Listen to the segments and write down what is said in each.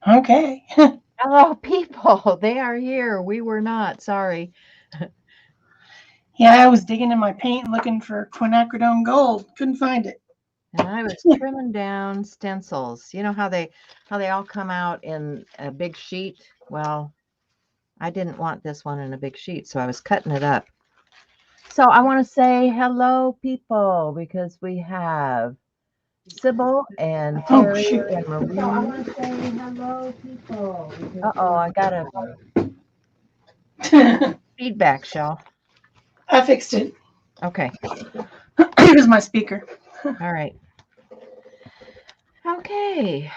Okay. Hello, people. They are here. We were not. Sorry. Yeah, I was digging in my paint looking for quinacridone gold. Couldn't find it. And I was trimming down stencils. You know how they all come out in a big sheet? Well, I didn't want this one in a big sheet, so I was cutting it up. So I want to say hello, people, because we have Sybil and Oh, Terry shoot. and Marie. So I want to say hello, people. Uh-oh, I got a feedback, Shel. I fixed it. Okay. Here's my speaker. All right. Okay.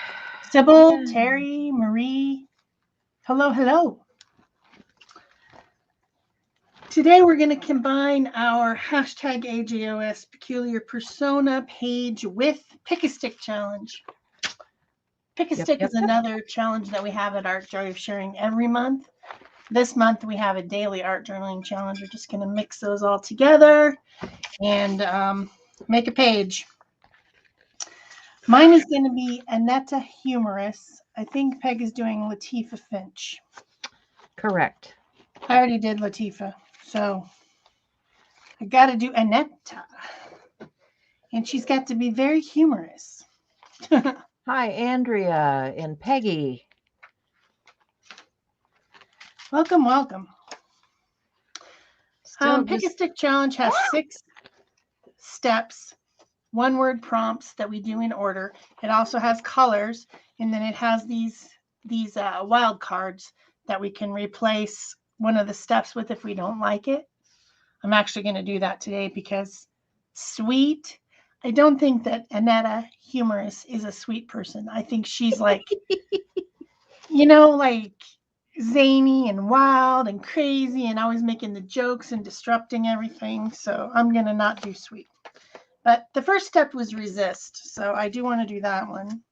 Sybil, Yeah. Terry, Marie. Hello, hello. Today we're going to combine our hashtag AJOS peculiar persona page with Pick a Stick challenge. Pick a Stick is another challenge that we have at Art Joy of Sharing every month. This month we have a daily art journaling challenge. We're just going to mix those all together and make a page. Mine is going to be Annetta Humorous. I think Peg is doing Latifah Finch. Correct. I already did Latifah, so I got to do Annetta. And she's got to be very humorous. Hi, Andrea and Peggy. Welcome, welcome. Pick a Stick challenge has 6 steps, 1-word prompts that we do in order. It also has colors, and then it has these wild cards that we can replace one of the steps with if we don't like it. I'm actually going to do that today because sweet. I don't think that Annetta Humorous is a sweet person. I think she's like, like zany and wild and crazy and always making the jokes and disrupting everything. So I'm going to not do sweet. But the first step was resist. So I do want to do that one.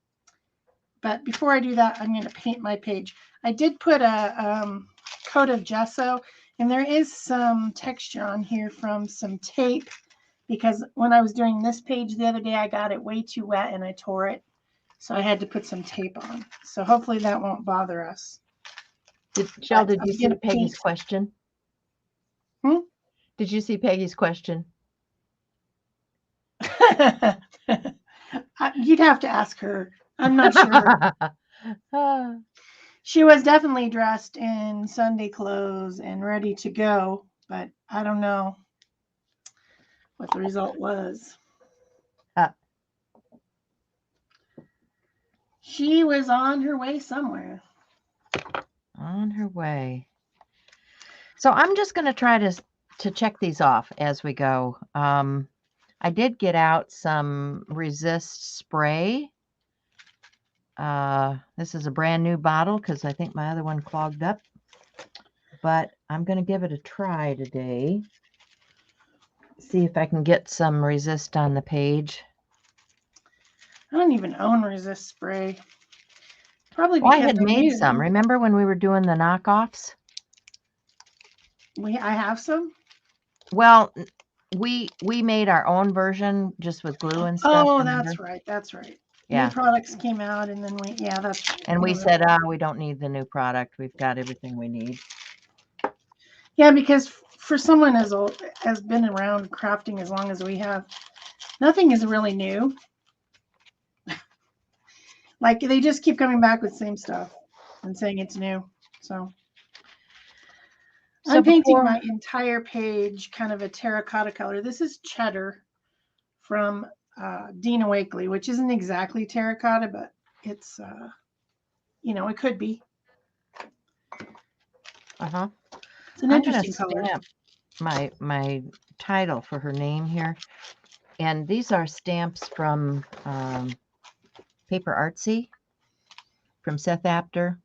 But before I do that, I'm going to paint my page. I did put a coat of gesso, and there is some texture on here from some tape because when I was doing this page the other day, I got it way too wet and I tore it. So I had to put some tape on. So hopefully that won't bother us. Shel, did you see Peggy's question? Did you see Peggy's question? You'd have to ask her. I'm not sure. She was definitely dressed in Sunday clothes and ready to go, but I don't know what the result was. She was on her way somewhere. On her way. So I'm just going to try to check these off as we go. I did get out some resist spray. This is a brand new bottle because I think my other one clogged up. But I'm going to give it a try today. See if I can get some resist on the page. I don't even own resist spray. Probably because I had made some. Remember when we were doing the knockoffs? I have some. Well, we made our own version just with glue and stuff. Oh, that's right. That's right. Yeah. New products came out, and then that's right. And we said, we don't need the new product. We've got everything we need. Yeah, because for someone as old, has been around crafting as long as we have, nothing is really new. Like they just keep coming back with the same stuff and saying it's new. So I'm painting my entire page kind of a terracotta color. This is cheddar from Dina Wakley, which isn't exactly terracotta, but it's, it could be. It's an interesting color. My title for her name here. And these are stamps from Paper Artsy from Seth Apter.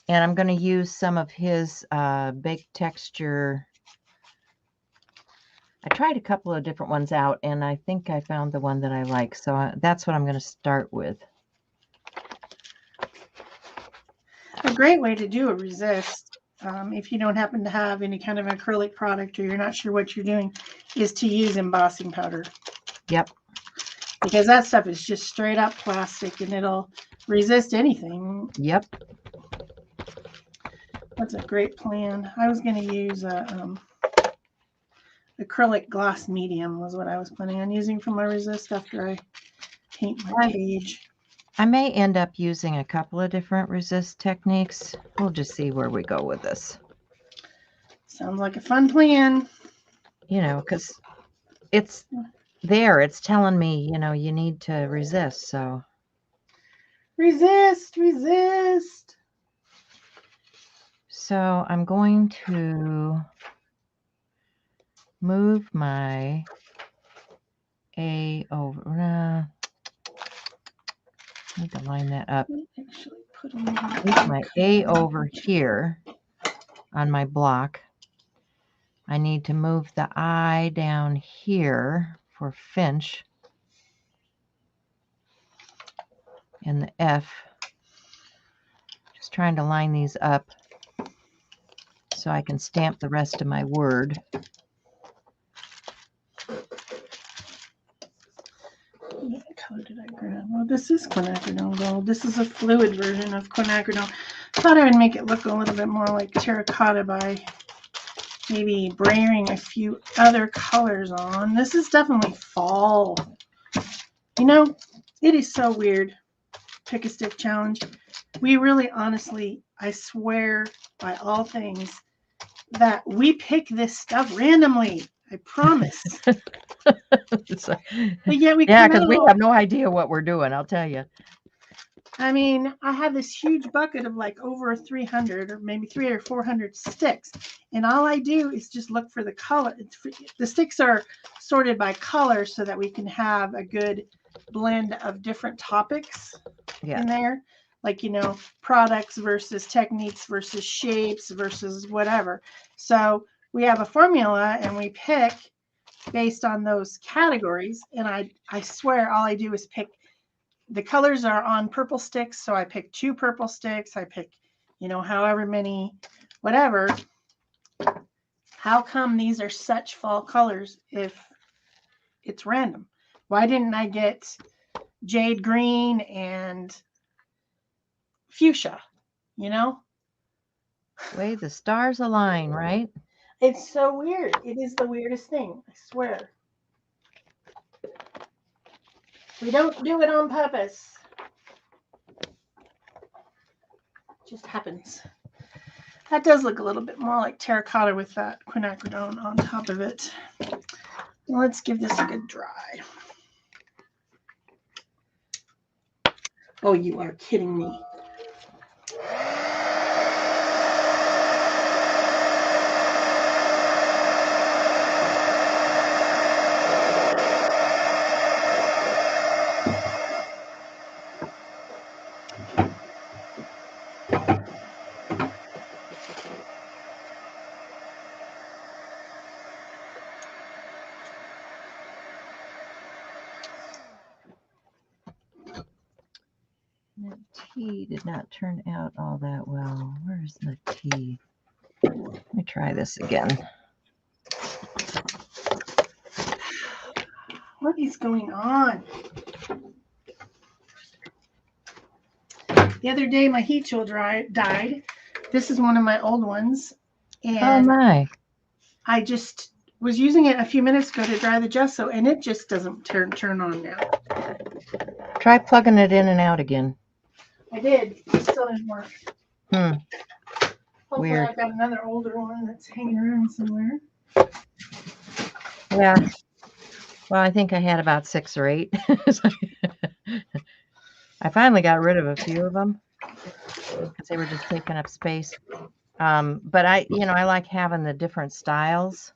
And I'm going to use some of his baked texture. I tried a couple of different ones out, and I think I found the one that I like. So that's what I'm going to start with. A great way to do a resist, if you don't happen to have any kind of acrylic product or you're not sure what you're doing, is to use embossing powder. Yep. because that stuff is just straight up plastic and it'll resist anything. Yep. That's a great plan. I was going to use a acrylic gloss medium was what I was planning on using for my resist after I paint my page. I may end up using a couple of different resist techniques. We'll just see where we go with this. Sounds like a fun plan. You know, because it's there. It's telling me, you know, you need to resist. So resist, resist. So I'm going to move my A over. I need to line that up. Actually, put move my A over here on my block. I need to move the I down here for Finch. And the F. Just trying to line these up so I can stamp the rest of my word. What color did I grab? Well, this is quinacridone gold. This is a fluid version of quinacridone. I thought I would make it look a little bit more like terracotta by maybe braying a few other colors on. This is definitely fall. You know, it is so weird. Pick a stick challenge. We really, honestly, I swear by all things that we pick this stuff randomly. I promise. So, but yet we because we have no idea what we're doing, I'll tell you. I mean, I have this huge bucket of like over 300 or maybe 300 or 400 sticks. And all I do is just look for the color. The sticks are sorted by color so that we can have a good blend of different topics in there. Like, you know, products versus techniques versus shapes versus whatever. So we have a formula and we pick based on those categories. And I swear all I do is pick. The colors are on purple sticks, so I pick 2 purple sticks. I pick, you know, however many, whatever. How come these are such fall colors if it's random? Why didn't I get jade green and fuchsia, you know? Way the stars align, right? It's so weird. It is the weirdest thing, I swear. We don't do it on purpose. Just happens. That does look a little bit more like terracotta with that quinacridone on top of it. Let's give this a good dry. Oh, you are kidding me. That T did not turn out all that well. Where's the T? Let me try this again. What is going on? The other day, my heat tool died. This is one of my old ones. And oh, my. I just was using it a few minutes ago to dry the gesso, and it just doesn't turn on now. Try plugging it in and out again. I did. It still didn't work. Hopefully Weird. I've got another older one that's hanging around somewhere. Yeah. Well, I think I had about 6 or 8. I finally got rid of a few of them because they were just taking up space. But I like having the different styles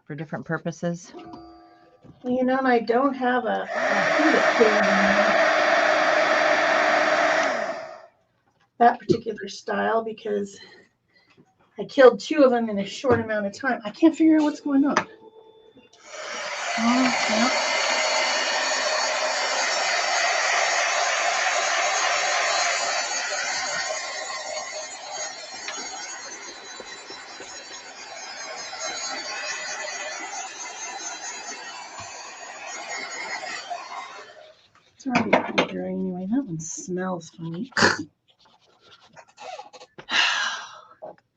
for different purposes. Well, you know, and I don't have a heater here. That particular style because I killed 2 of them in a short amount of time. I can't figure out what's going on. Yeah. It's already pretty dry anyway. That one smells funny. Oh,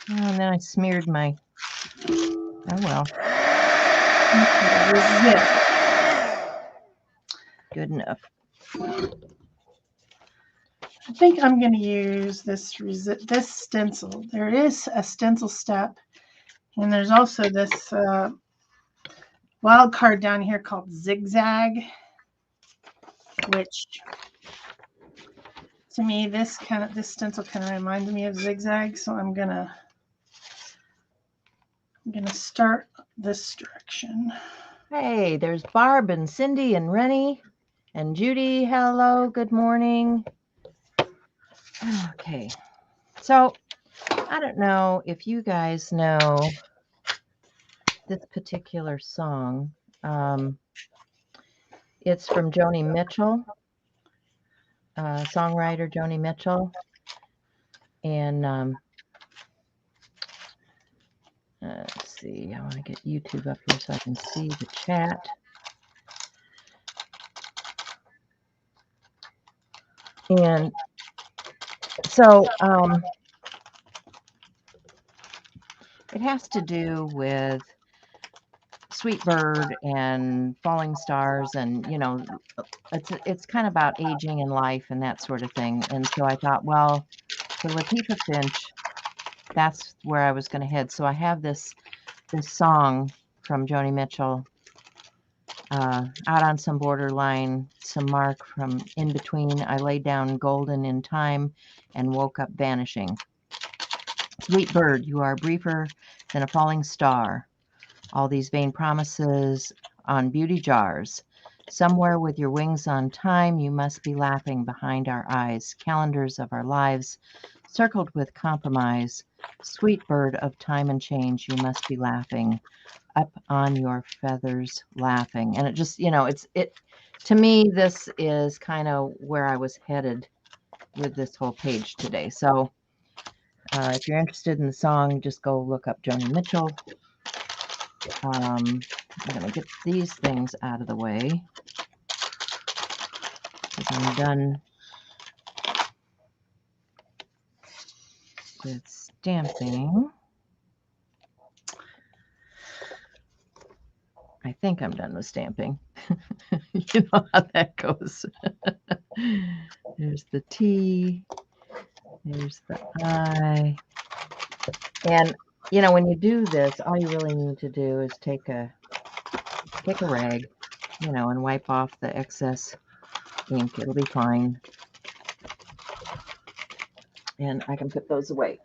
and then I smeared my, oh well. Good enough. I think I'm going to use this stencil. There is a stencil step, and there's also this wild card down here called Zigzag, which to me this stencil kind of reminds me of Zigzag, so I'm gonna start this direction. Hey, there's Barb and Cindy and Rennie and Judy. Hello, good morning. Okay, so I don't know if you guys know this particular song. It's from Joni Mitchell, songwriter Joni Mitchell. And let's see, I want to get YouTube up here so I can see the chat. And so it has to do with Sweet Bird and falling stars, and you know, it's kind of about aging and life and that sort of thing. And so I thought, well, for Latifah Finch, that's where I was going to head. So I have this song from Joni Mitchell, out on some borderline, some mark from in between. I laid down golden in time and woke up vanishing. Sweet bird, you are briefer than a falling star. All these vain promises on beauty jars. Somewhere with your wings on time, you must be laughing behind our eyes. Calendars of our lives circled with compromise. Sweet bird of time and change, you must be laughing up on your feathers, laughing. And it just, you know, to me, this is kind of where I was headed with this whole page today. So if you're interested in the song, just go look up Joni Mitchell. I'm going to get these things out of the way because I'm done with stamping. I think I'm done with stamping. You know how that goes. There's the T. There's the I. And, you know, when you do this, all you really need to do is take a rag, you know, and wipe off the excess ink. It'll be fine. And I can put those away.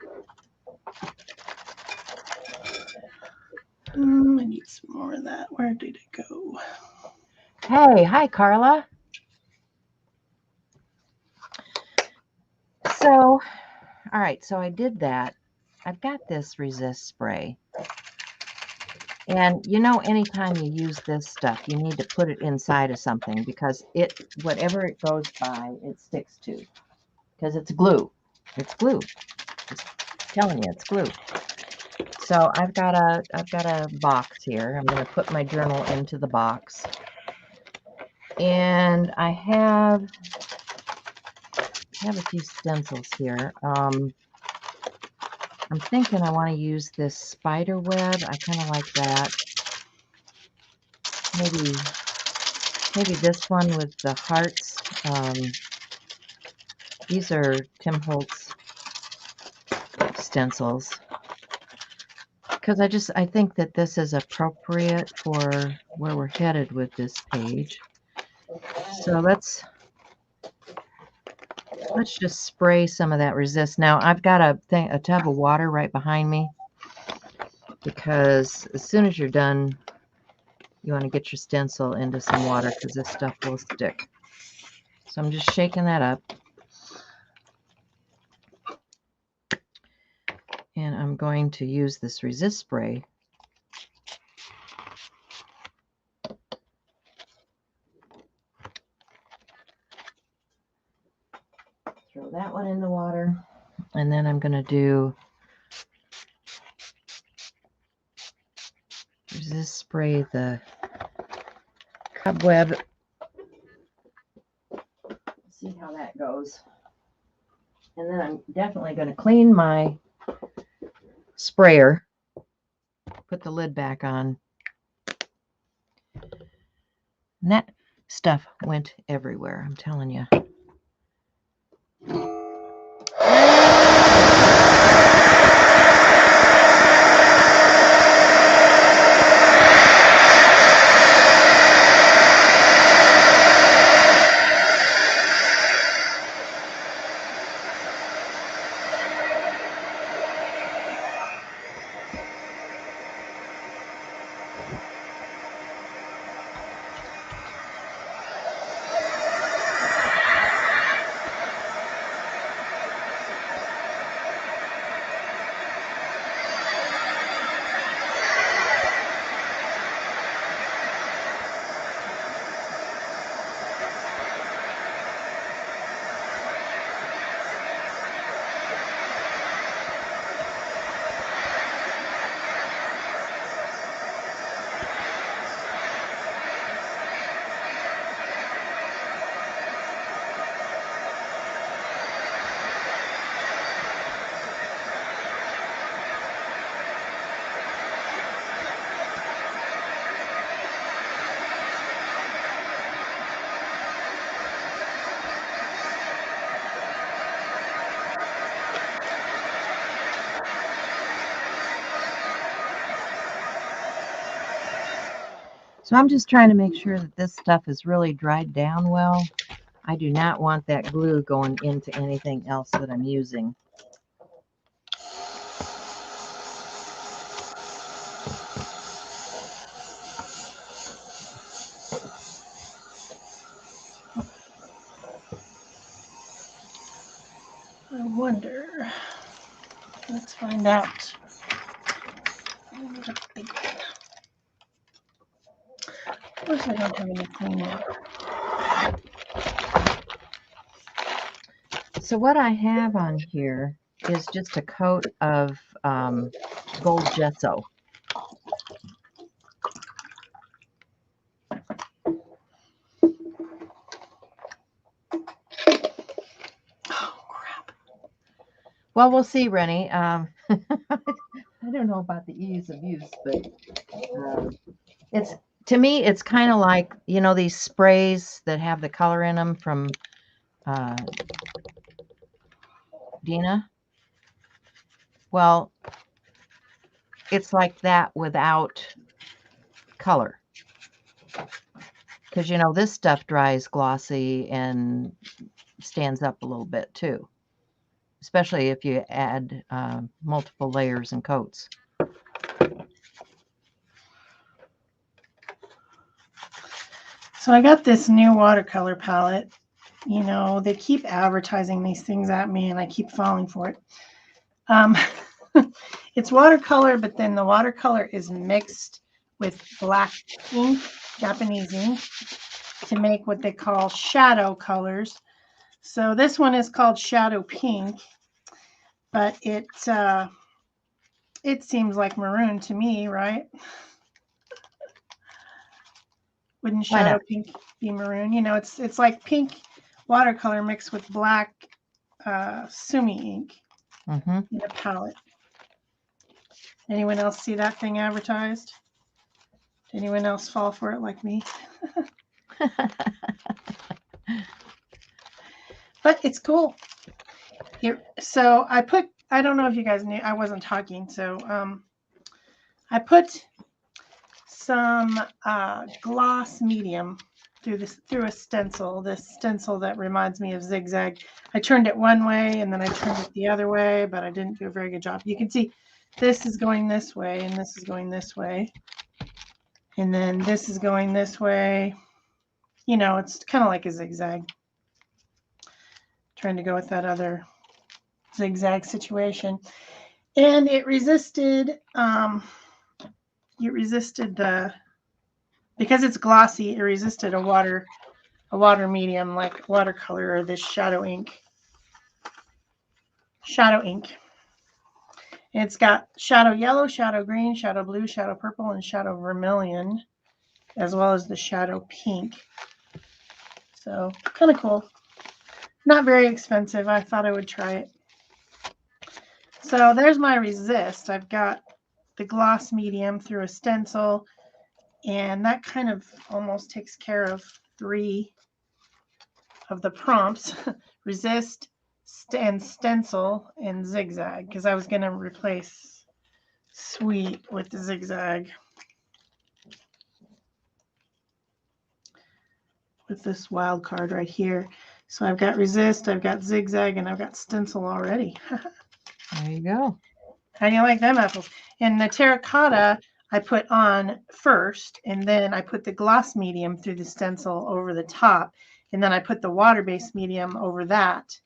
I need some more of that. Where did it go? Hey, hi, Carla. So, all right, so I did that. I've got this resist spray. And you know, anytime you use this stuff, you need to put it inside of something because whatever it goes by, it sticks to. Because it's glue. It's glue. Just telling you, it's glue. So I've got a box here. I'm going to put my journal into the box. And I have a few stencils here. I'm thinking I want to use this spider web. I kind of like that. Maybe this one with the hearts. These are Tim Holtz stencils. Because I think that this is appropriate for where we're headed with this page. So let's just spray some of that resist. Now I've got a tub of water right behind me because as soon as you're done, you want to get your stencil into some water because this stuff will stick. So I'm just shaking that up. And I'm going to use this resist spray. Throw that one in the water. And then I'm going to do resist spray the cobweb see how that goes. And then I'm definitely going to clean my sprayer, put the lid back on. And that stuff went everywhere, I'm telling you. So I'm just trying to make sure that this stuff is really dried down well. I do not want that glue going into anything else that I'm using. I wonder. Let's find out. Of course, I don't have any clean water. So what I have on here is just a coat of gold gesso. Oh, crap. Well, we'll see, Rennie. I don't know about the ease of use, but it's, to me, it's kind of like, you know, these sprays that have the color in them from Dina. Well, it's like that without color. Because, you know, this stuff dries glossy and stands up a little bit too, especially if you add multiple layers and coats. So I got this new watercolor palette. You know, they keep advertising these things at me and I keep falling for it. It's watercolor, but then the watercolor is mixed with black ink, Japanese ink, to make what they call shadow colors. So this one is called Shadow Pink, but it seems like maroon to me, right? Wouldn't Shadow Pink be maroon? You know, it's like pink watercolor mixed with black sumi ink in a palette. Anyone else see that thing advertised? Anyone else fall for it like me? But it's cool. So I don't know if you guys knew, I wasn't talking. So I put some gloss medium through a stencil, this stencil that reminds me of zigzag. I turned it one way and then I turned it the other way, but I didn't do a very good job. You can see this is going this way and this is going this way. And then this is going this way. You know, it's kind of like a zigzag. Trying to go with that other zigzag situation. And it resisted because it's glossy, it resisted a water medium like watercolor or this shadow ink. It's got shadow yellow, shadow green, shadow blue, shadow purple, and shadow vermilion, as well as the shadow pink. So kind of cool. Not very expensive. I thought I would try it. So there's my resist. I've got the gloss medium through a stencil, and that kind of almost takes care of 3 of the prompts. Resist and stencil and zigzag, because I was going to replace sweet with the zigzag with this wild card right here. So I've got resist, I've got zigzag, and I've got stencil already. There you go. How do you like them apples? And the terracotta I put on first, and then I put the gloss medium through the stencil over the top, and then I put the water-based medium over that.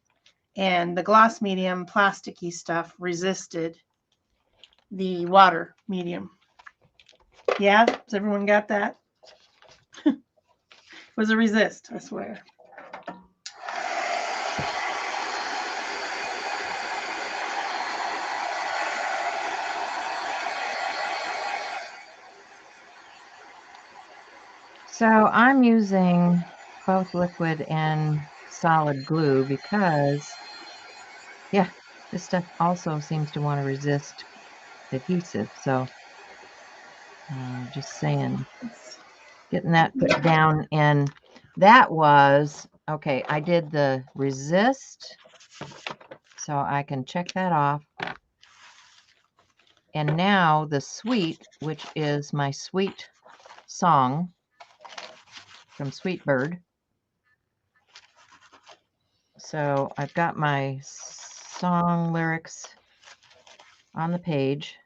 And the gloss medium, plasticky stuff, resisted the water medium. Yeah, has everyone got that? It was a resist, I swear. So I'm using both liquid and solid glue because, yeah, this stuff also seems to want to resist adhesive. So just saying, getting that put down. And that was, okay, I did the resist, so I can check that off. And now the sweet, which is my sweet song from Sweet Bird. So I've got my song lyrics on the page.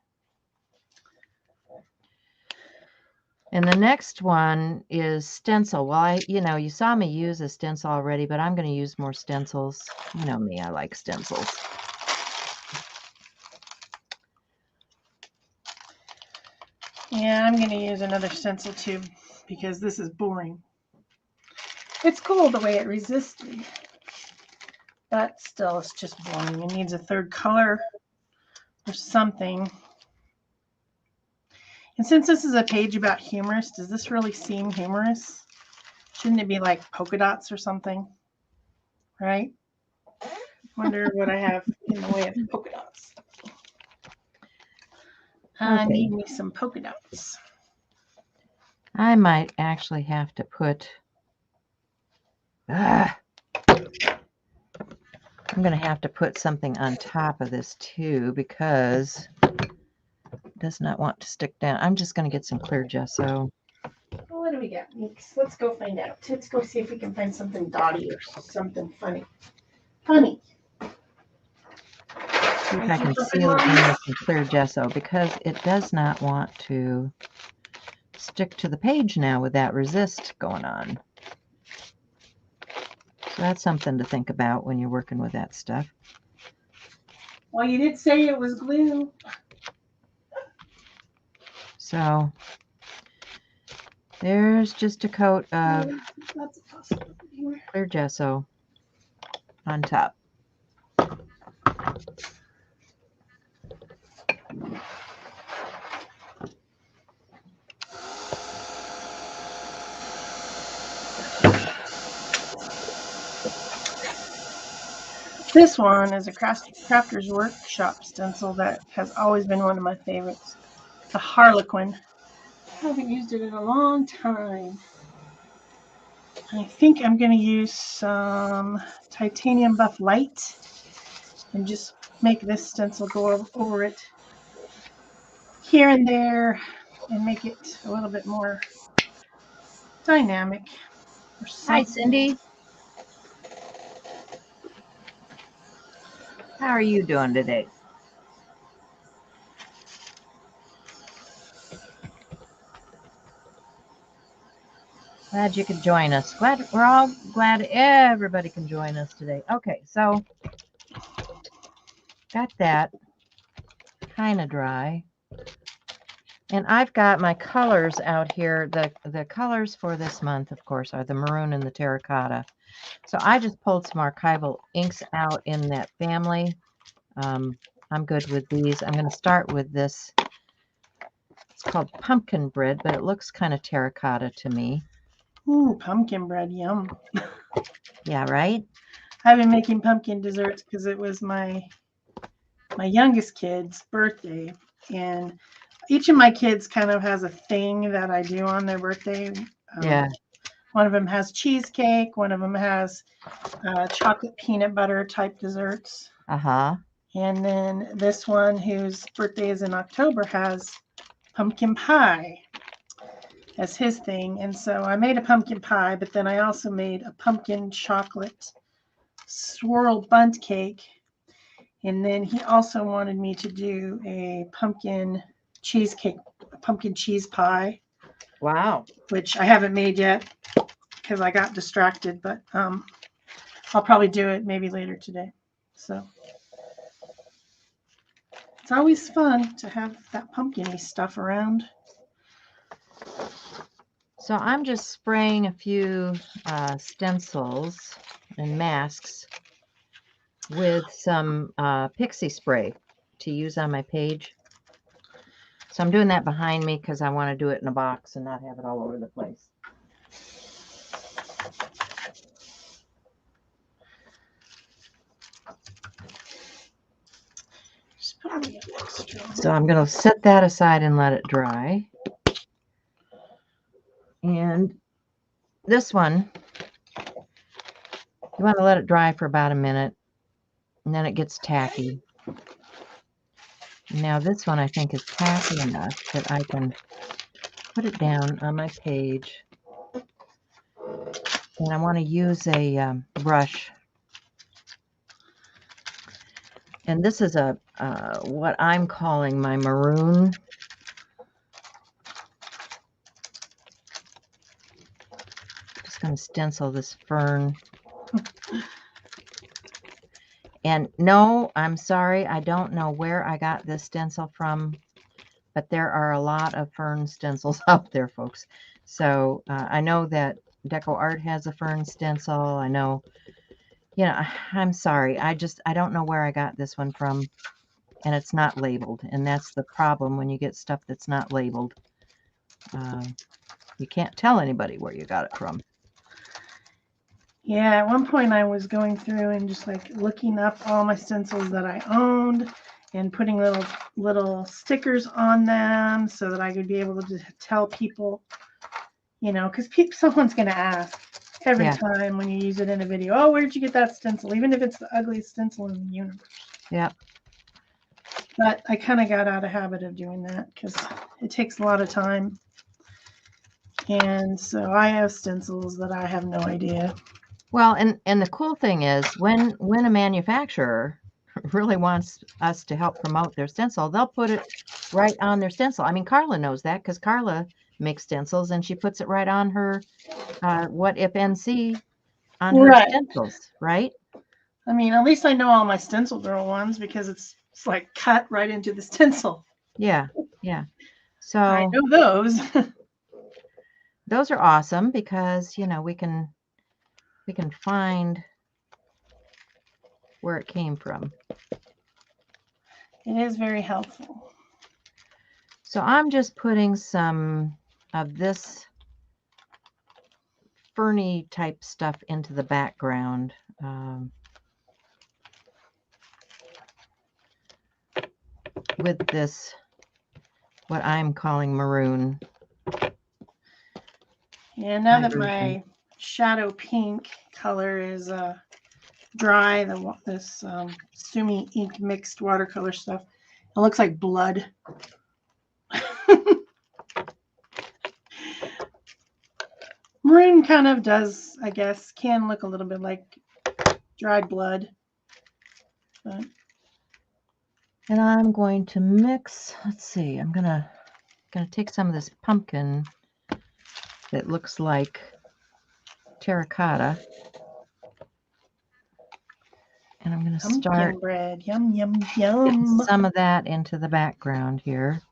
And the next one is stencil. Well, you saw me use a stencil already, but I'm going to use more stencils. You know me, I like stencils. Yeah, I'm going to use another stencil tube because this is boring. It's cool the way it resisted, but still it's just boring. It needs a third color or something. And since this is a page about humorous, does this really seem humorous? Shouldn't it be like polka dots or something? Right? Wonder what I have in the way of polka dots. I Okay. need me some polka dots. I might actually have to put, I'm going to have to put something on top of this too because it does not want to stick down. I'm just going to get some clear gesso. Well, what do we got? Let's go find out. Let's go see if we can find something dotty or something funny. Funny. See if I can seal it in with some clear gesso because it does not want to stick to the page now with that resist going on. So that's something to think about when you're working with that stuff. Well, you did say it was glue. So there's just a coat of clear gesso on top. This one is a Crafter's Workshop stencil that has always been one of my favorites. The Harlequin. I haven't used it in a long time. I think I'm going to use some titanium buff light and just make this stencil go over it here and there and make it a little bit more dynamic. Hi, Cindy. How are you doing today? Glad you could join us. We're all glad everybody can join us today. Okay, so got that kind of dry. And I've got my colors out here. The colors for this month, of course, are the maroon and the terracotta. So I just pulled some archival inks out in that family. I'm good with these. I'm going to start with this. It's called pumpkin bread, but it looks kind of terracotta to me. Ooh, pumpkin bread, yum. Yeah, right? I've been making pumpkin desserts because it was my youngest kid's birthday, and each of my kids kind of has a thing that I do on their birthday. Yeah. One of them has cheesecake. One of them has chocolate peanut butter type desserts. Uh-huh. And then this one, whose birthday is in October, has pumpkin pie as his thing. And so I made a pumpkin pie, but then I also made a pumpkin chocolate swirl bundt cake. And then he also wanted me to do a pumpkin cheesecake, a pumpkin cheese pie. Wow. Which I haven't made yet because I got distracted, but I'll probably do it maybe later today. So it's always fun to have that pumpkin-y stuff around. So I'm just spraying a few stencils and masks with some Pixie spray to use on my page. So I'm doing that behind me because I want to do it in a box and not have it all over the place. So I'm going to set that aside and let it dry. And this one, you want to let it dry for about a minute, and then it gets tacky. Now this one I think is tacky enough that I can put it down on my page. And I want to use a brush. And this is a what I'm calling my maroon. Just going to stencil this fern. And no, I'm sorry, I don't know where I got this stencil from, but there are a lot of fern stencils out there, folks. So I know that Deco Art has a fern stencil. I know, you know, I'm sorry. I don't know where I got this one from, and it's not labeled. And that's the problem when you get stuff that's not labeled. You can't tell anybody where you got it from. Yeah, at one point I was going through and just like looking up all my stencils that I owned and putting little stickers on them so that I could be able to tell people, you know, because someone's going to ask every time when you use it in a video, oh, where'd you get that stencil? Even if it's the ugliest stencil in the universe. Yeah. But I kind of got out of habit of doing that because it takes a lot of time. And so I have stencils that I have no idea. Well, and the cool thing is when a manufacturer really wants us to help promote their stencil, they'll put it right on their stencil. I mean, Carla knows that because Carla makes stencils and she puts it right on her What If NC on her stencils, right? I mean, at least I know all my Stencil Girl ones because it's like cut right into the stencil. Yeah, yeah. So I know those. Those are awesome because, you know, we can find where it came from. It is very helpful. So I'm just putting some of this ferny type stuff into the background. With this, what I'm calling maroon. Yeah, now that my shadow pink color is dry, this Sumi ink mixed watercolor stuff, it looks like blood. Maroon kind of does, I guess, can look a little bit like dried blood. But. And I'm going to mix, let's see, I'm gonna take some of this pumpkin that looks like terracotta. And I'm going to start bread. Yum, yum, yum. Some of that into the background here.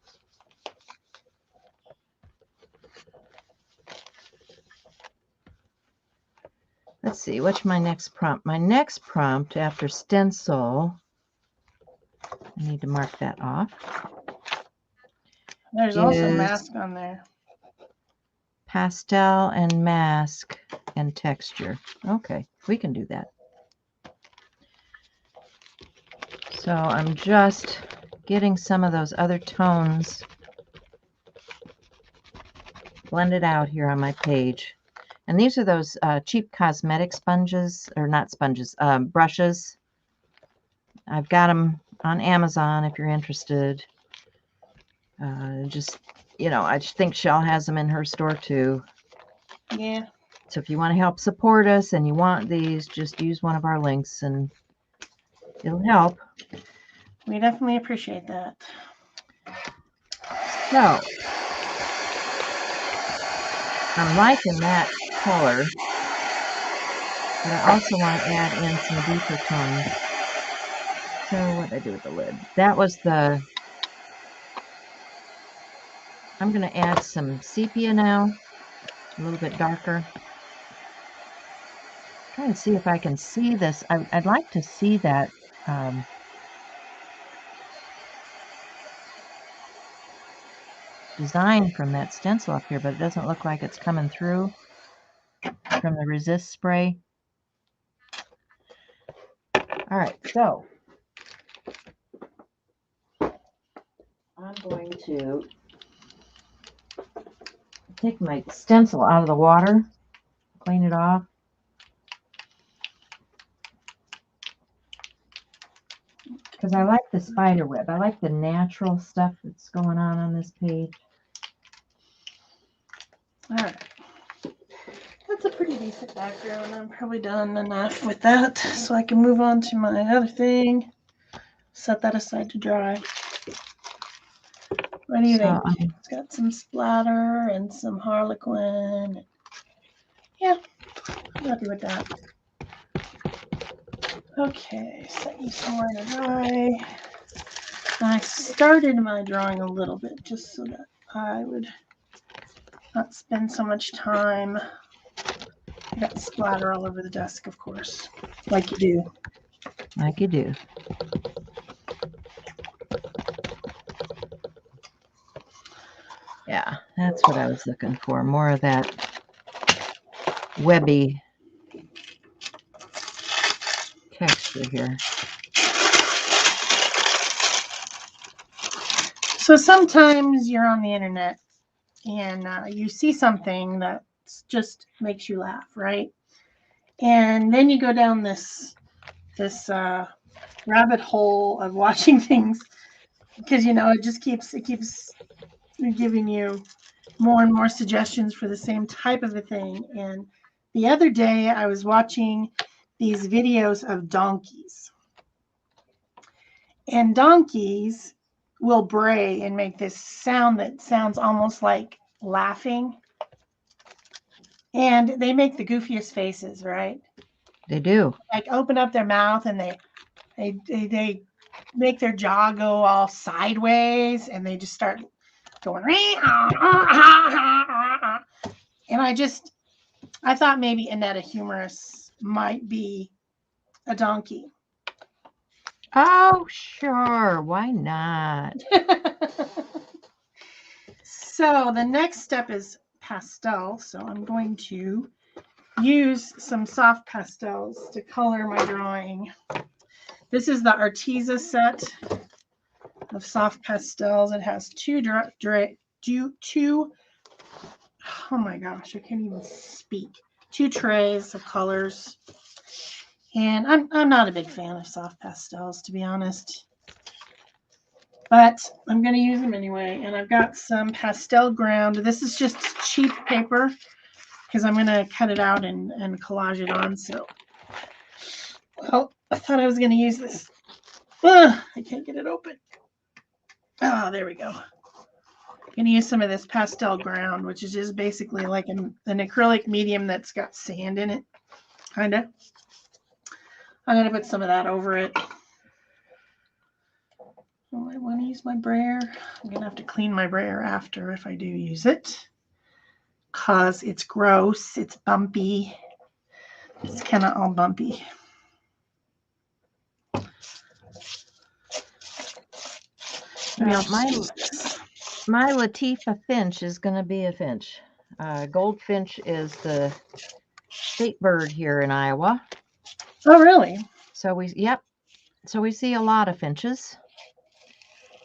Let's see, what's my next prompt? My next prompt after stencil, I need to mark that off. There's also mask on there. Pastel and mask and texture. Okay, we can do that. So I'm just getting some of those other tones blended out here on my page. And these are those cheap cosmetic sponges, or not sponges, brushes. I've got them on Amazon if you're interested. Just, I just think Shel has them in her store too. Yeah. So if you want to help support us and you want these, just use one of our links and it'll help. We definitely appreciate that. So I'm liking that color, but I also want to add in some deeper tones. So what did I do with the lid? That was I'm going to add some sepia now, a little bit darker. Trying to see if I can see this. I'd like to see that design from that stencil up here, but it doesn't look like it's coming through from the resist spray. All right, so I'm going to take my stencil out of the water, clean it off. Because I like the spider web. I like the natural stuff that's going on this page. All right. That's a pretty decent background. I'm probably done enough with that, so I can move on to my other thing. Set that aside to dry. What do you think? It's got some splatter and some harlequin. Yeah, I'm happy with that. Okay, set you somewhere to dry. I started my drawing a little bit just so that I would not spend so much time. I got splatter all over the desk, of course, like you do. Like you do. Yeah, that's what I was looking for. More of that webby texture here. So sometimes you're on the internet and you see something that just makes you laugh, right? And then you go down this rabbit hole of watching things because it just keeps giving you more and more suggestions for the same type of a thing. And the other day I was watching these videos of donkeys, and donkeys will bray and make this sound that sounds almost like laughing, and they make the goofiest faces, right? They do. Like open up their mouth and they make their jaw go all sideways, and they just start going. And I thought maybe Annetta Humorous might be a donkey. Oh, sure. Why not? So the next step is pastel. So I'm going to use some soft pastels to color my drawing. This is the Arteza set of soft pastels. It has two, oh my gosh, I can't even speak. 2 trays of colors. And I'm not a big fan of soft pastels, to be honest. But I'm going to use them anyway. And I've got some pastel ground. This is just cheap paper because I'm going to cut it out and collage it on. So, well, I thought I was going to use this. I can't get it open. Oh, there we go. I'm going to use some of this pastel ground, which is just basically like an acrylic medium that's got sand in it, kind of. I'm going to put some of that over it. Oh, I want to use my brayer. I'm going to have to clean my brayer after if I do use it, because it's gross. It's bumpy. It's kind of all bumpy. Well, my Latifah finch is going to be a finch. Goldfinch is the state bird here in Iowa. Oh, really? So yep. So we see a lot of finches.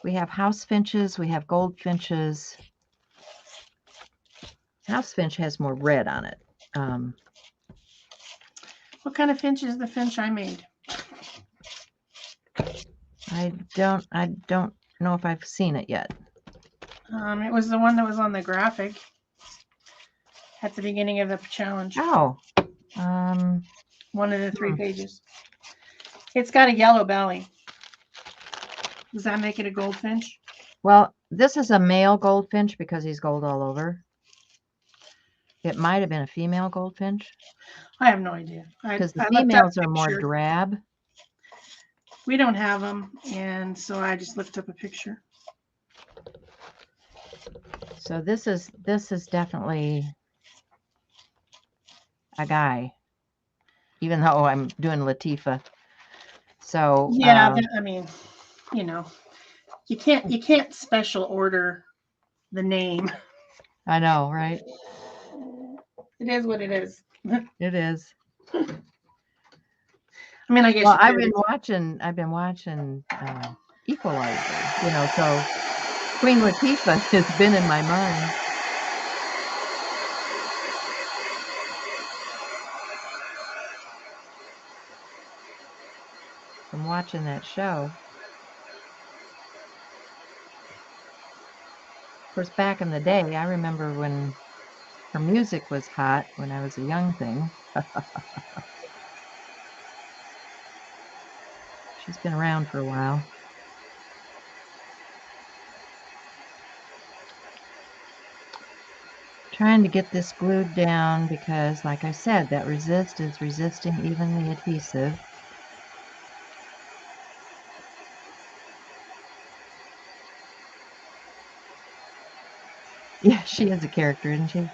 We have house finches, we have goldfinches. House finch has more red on it. What kind of finch is the finch I made? I don't know if I've seen it yet. It was the one that was on the graphic at the beginning of the challenge. Oh. One of the 3 pages. It's got a yellow belly. Does that make it a goldfinch? Well, this is a male goldfinch because he's gold all over. It might have been a female goldfinch. I have no idea. Because the females are more drab. We don't have them, and so I just looked up a picture. So this is definitely a guy, even though I'm doing Latifah. So yeah, I mean, you know, you can't special order the name. I know, right? It is what it is. It is. I mean, I guess. Well, I've been watching Equalizer, you know, so Queen Latifah has been in my mind. From watching that show. Of course, back in the day, I remember when her music was hot when I was a young thing. She's been around for a while. Trying to get this glued down because, like I said, that resist is resisting even the adhesive. Yeah, she is a character, isn't she?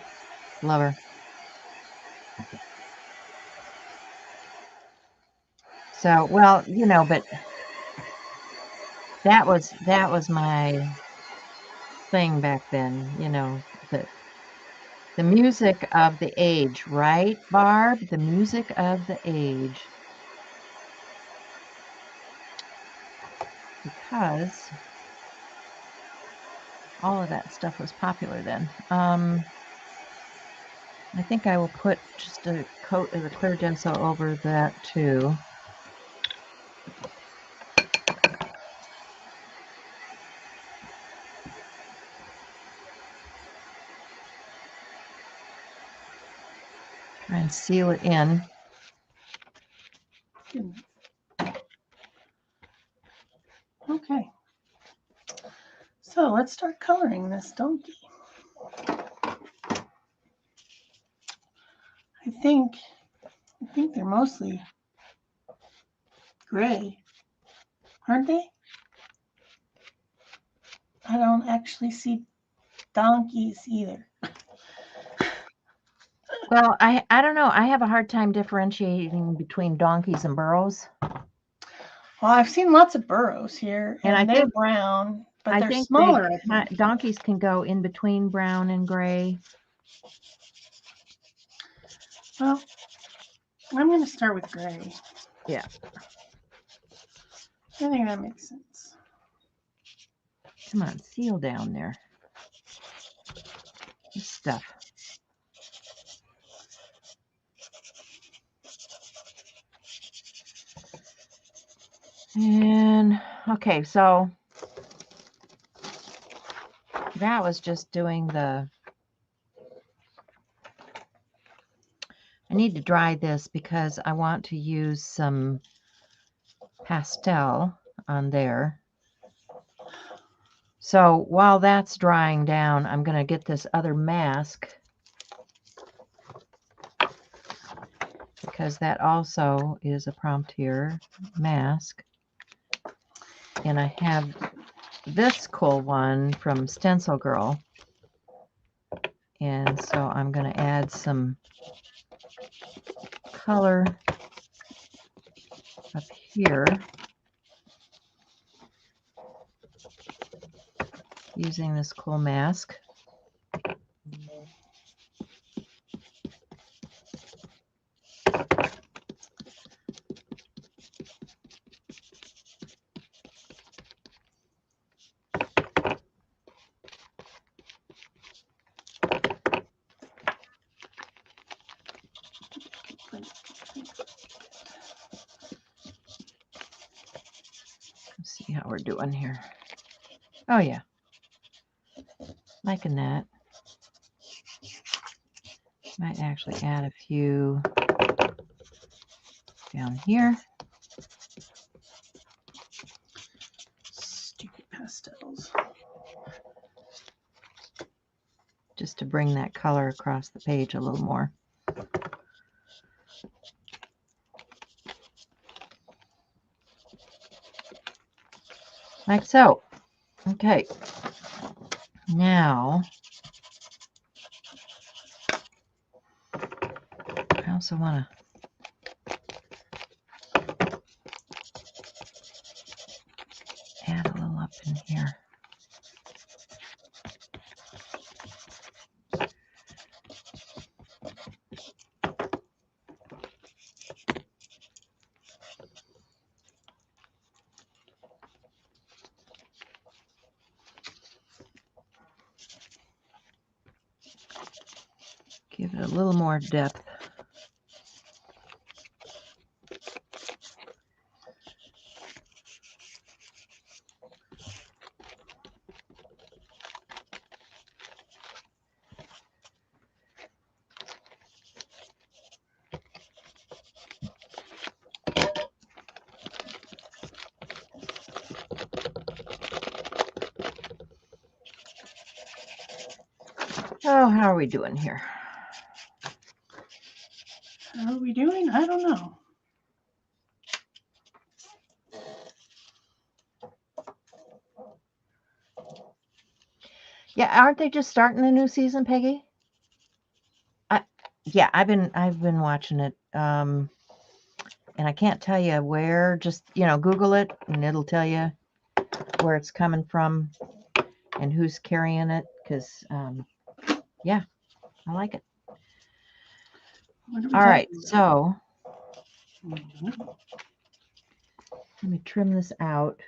Love her. So, well, you know, but that was my thing back then, you know, the music of the age, right, Barb? The music of the age. Because all of that stuff was popular then. I think I will put just a coat of the clear gesso over that too. Try and seal it in. Okay. So let's start coloring this donkey. I think they're mostly gray, aren't they? I don't actually see donkeys either. Well, I don't know. I have a hard time differentiating between donkeys and burros. Well, I've seen lots of burros here, and they're brown, but they're smaller. I think donkeys can go in between brown and gray. Well, I'm going to start with gray. Yeah. I think that makes sense. Come on, seal down there. This stuff. And okay, so that was just doing the. I need to dry this because I want to use some pastel on there. So while that's drying down, I'm going to get this other mask because that also is a Promptier mask. And I have this cool one from Stencil Girl. And so I'm going to add some color up here using this cool mask. how we're doing here. Oh yeah, liking that. Might actually add a few down here. Stupid pastels. Just to bring that color across the page a little more. Like so. Okay. Now, I also want to add a little up in here. Give it a little more depth. Oh, how are we doing here? How are we doing? I don't know. Yeah, aren't they just starting the new season, Peggy? Yeah, I've been watching it. And I can't tell you where. Just Google it, and it'll tell you where it's coming from and who's carrying it. Because yeah, I like it. All right, so let me trim this out.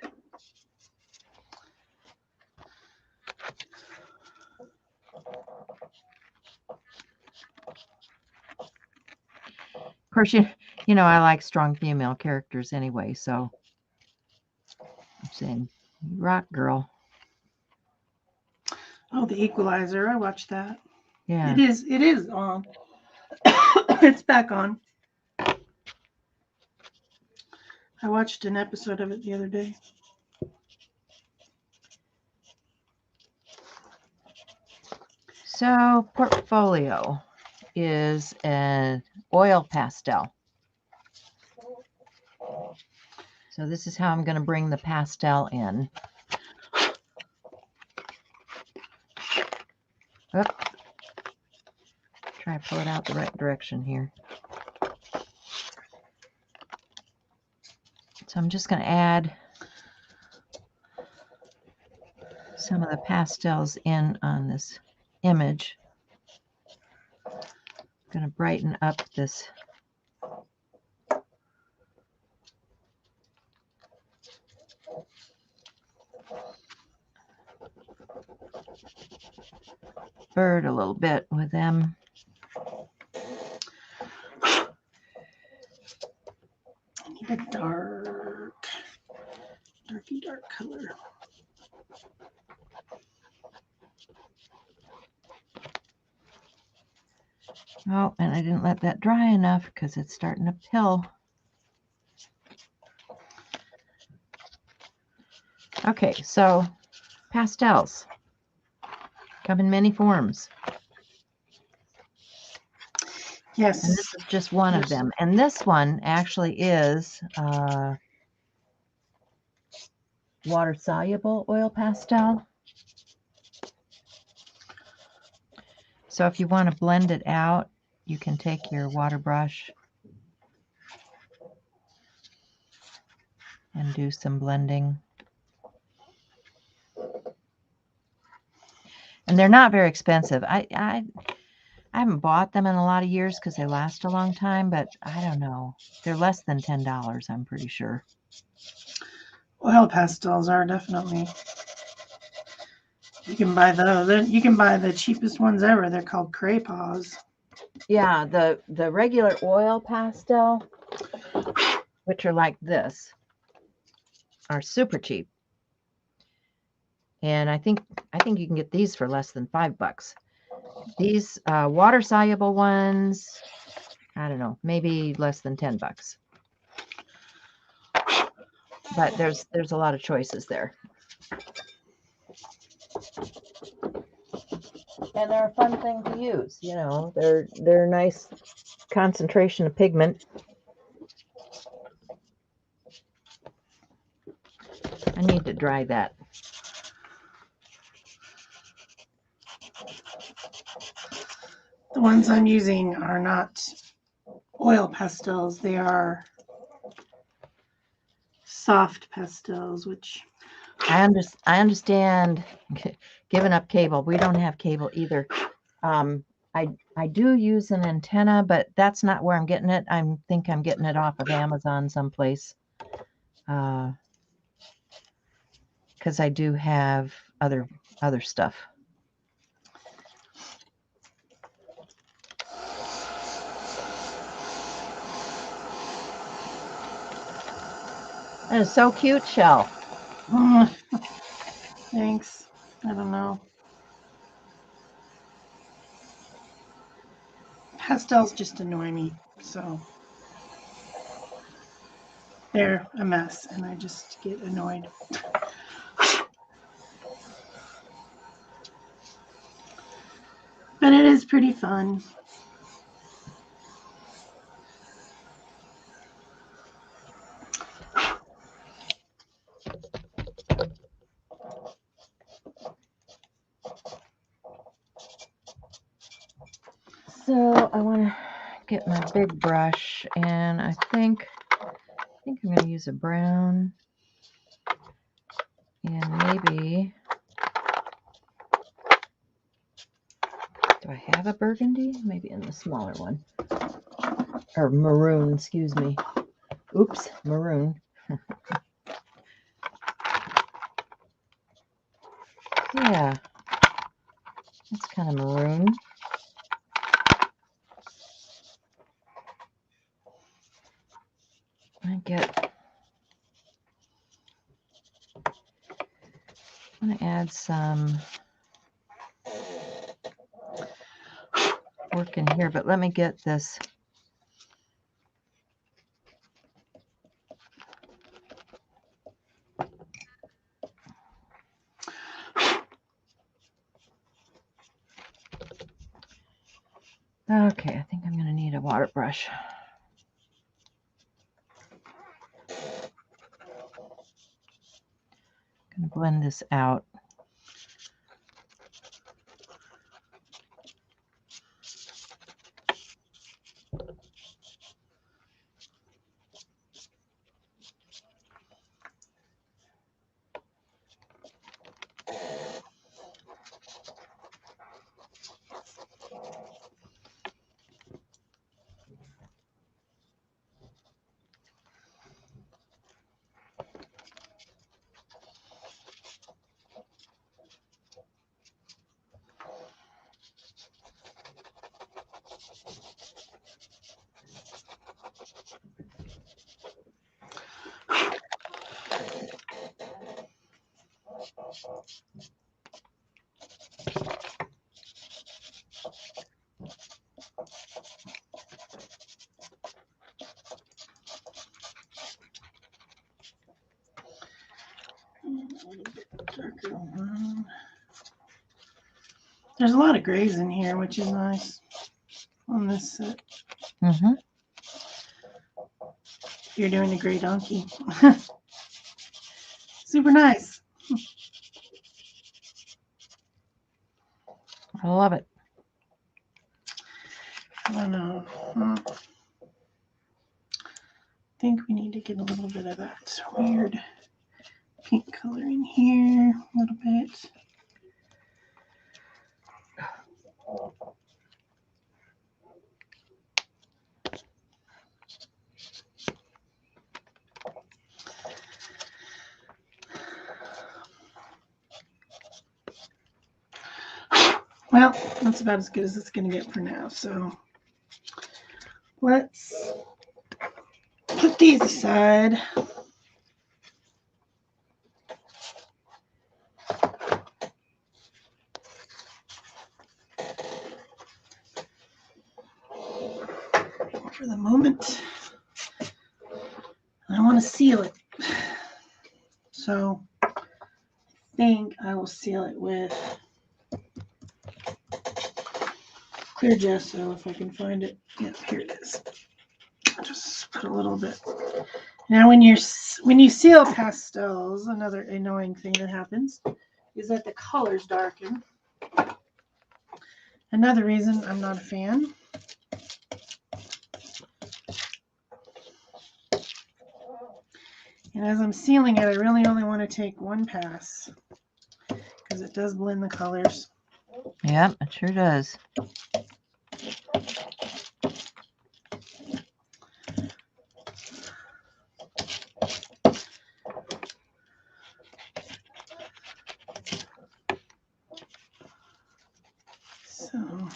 Of course, you know I like strong female characters anyway, so I'm saying, rock, girl. Oh, The Equalizer. I watched that. Yeah. It is on. It's back on. I watched an episode of it the other day. So portfolio is an oil pastel. So this is how I'm going to bring the pastel in. Oop. Try to pull it out the right direction here. So I'm just going to add some of the pastels in on this image. I'm going to brighten up this bird a little bit with them. I need a dark color. Oh, and I didn't let that dry enough because it's starting to pill. Okay, so pastels come in many forms. Yes. And this is just one of them. And this one actually is water-soluble oil pastel. So if you want to blend it out, you can take your water brush and do some blending. And they're not very expensive. I haven't bought them in a lot of years because they last a long time, but I don't know. They're less than $10, I'm pretty sure. Oil pastels are definitely. You can buy those. You can buy the cheapest ones ever. They're called crayons. Yeah, the regular oil pastel, which are like this, are super cheap. And I think you can get these for less than $5. These water soluble ones, I don't know, maybe less than $10. But there's a lot of choices there. And they're a fun thing to use, you know. They're a nice concentration of pigment. I need to dry that. The ones I'm using are not oil pastels. They are soft pastels, which I understand giving up cable. We don't have cable either. I do use an antenna, but that's not where I'm getting it. I think I'm getting it off of Amazon someplace. Because I do have other stuff. That is so cute, Shel. Thanks. I don't know. Pastels just annoy me, so they're a mess, and I just get annoyed. But it is pretty fun. So I want to get my big brush, and I think I'm going to use a brown, and maybe, do I have a burgundy? Maybe in the smaller one, or maroon, excuse me. Oops, maroon. Yeah, that's kind of maroon. I'm going to add some work in here, but let me get this. Okay, I think I'm going to need a water brush. I'm going to blend this out. There's a lot of grays in here, which is nice on this set. Mm-hmm. You're doing a gray donkey. Super nice. I love it. I don't know. I think we need to get a little bit of that weird pink color in here a little bit. Well, that's about as good as it's going to get for now. So let's put these aside. for the moment. I want to seal it. So I think I will seal it with clear gesso if I can find it. Yep, here it is. Just put a little bit. Now when you seal pastels, another annoying thing that happens is that the colors darken. Another reason I'm not a fan. And as I'm sealing it, I really only want to take one pass because it does blend the colors. Yep, it sure does. So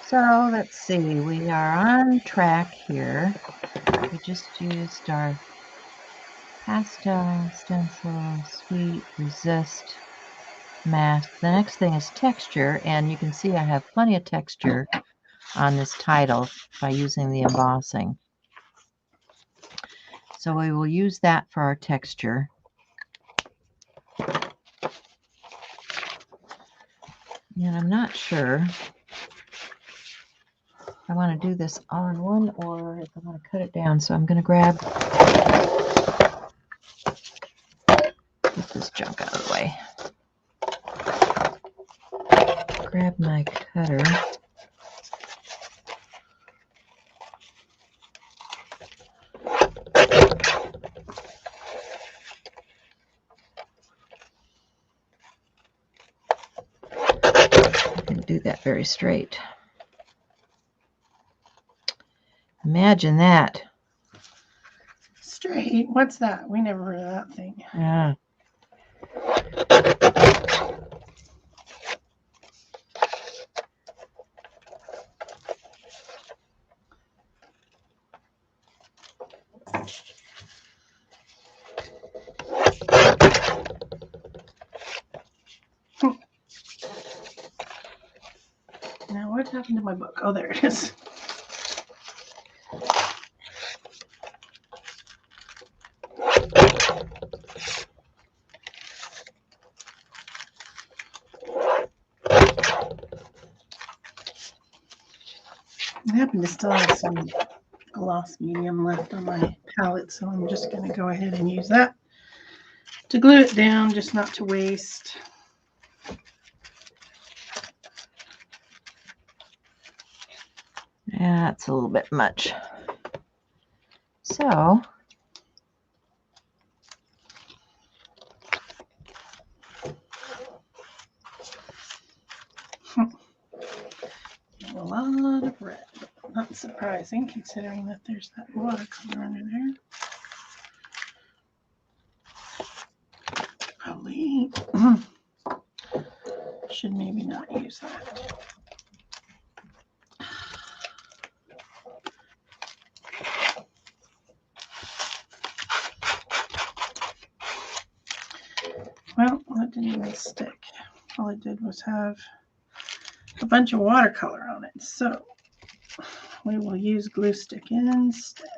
So let's see, we are on track here. We just used our pastel, stencil, sweet, resist, mask. The next thing is texture, and you can see I have plenty of texture on this title by using the embossing. So we will use that for our texture. And I'm not sure if I want to do this all in one or if I want to cut it down. So I'm going to grab, get this junk out of the way. Grab my cutter. I didn't do that very straight. Imagine that. straight. What's that? We never heard of that thing. Yeah. Now what happened to my book? Oh, there it is. I happen to still have some gloss medium left on my palette, so I'm just going to go ahead and use that to glue it down, just not to waste. Yeah, that's a little bit much. So A lot of red. Not surprising considering that there's that watercolor under there. Probably should maybe not use that. Well, that didn't even stick. All it did was have a bunch of watercolor on it. So we will use glue stick instead.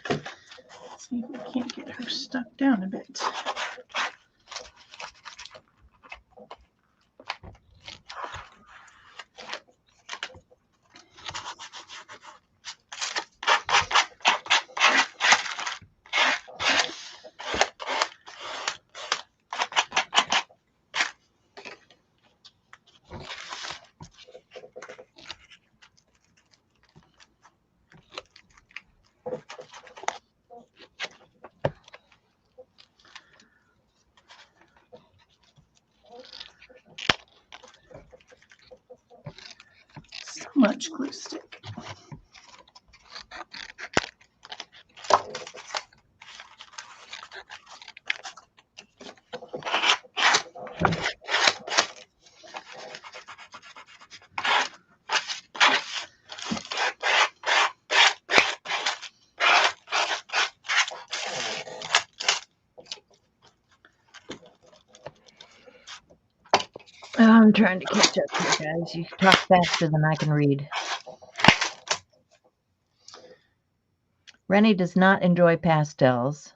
Let's see if we can't get her stuck down a bit. much glue stick. I'm trying to catch up here, guys. You talk faster than I can read. Rennie does not enjoy pastels.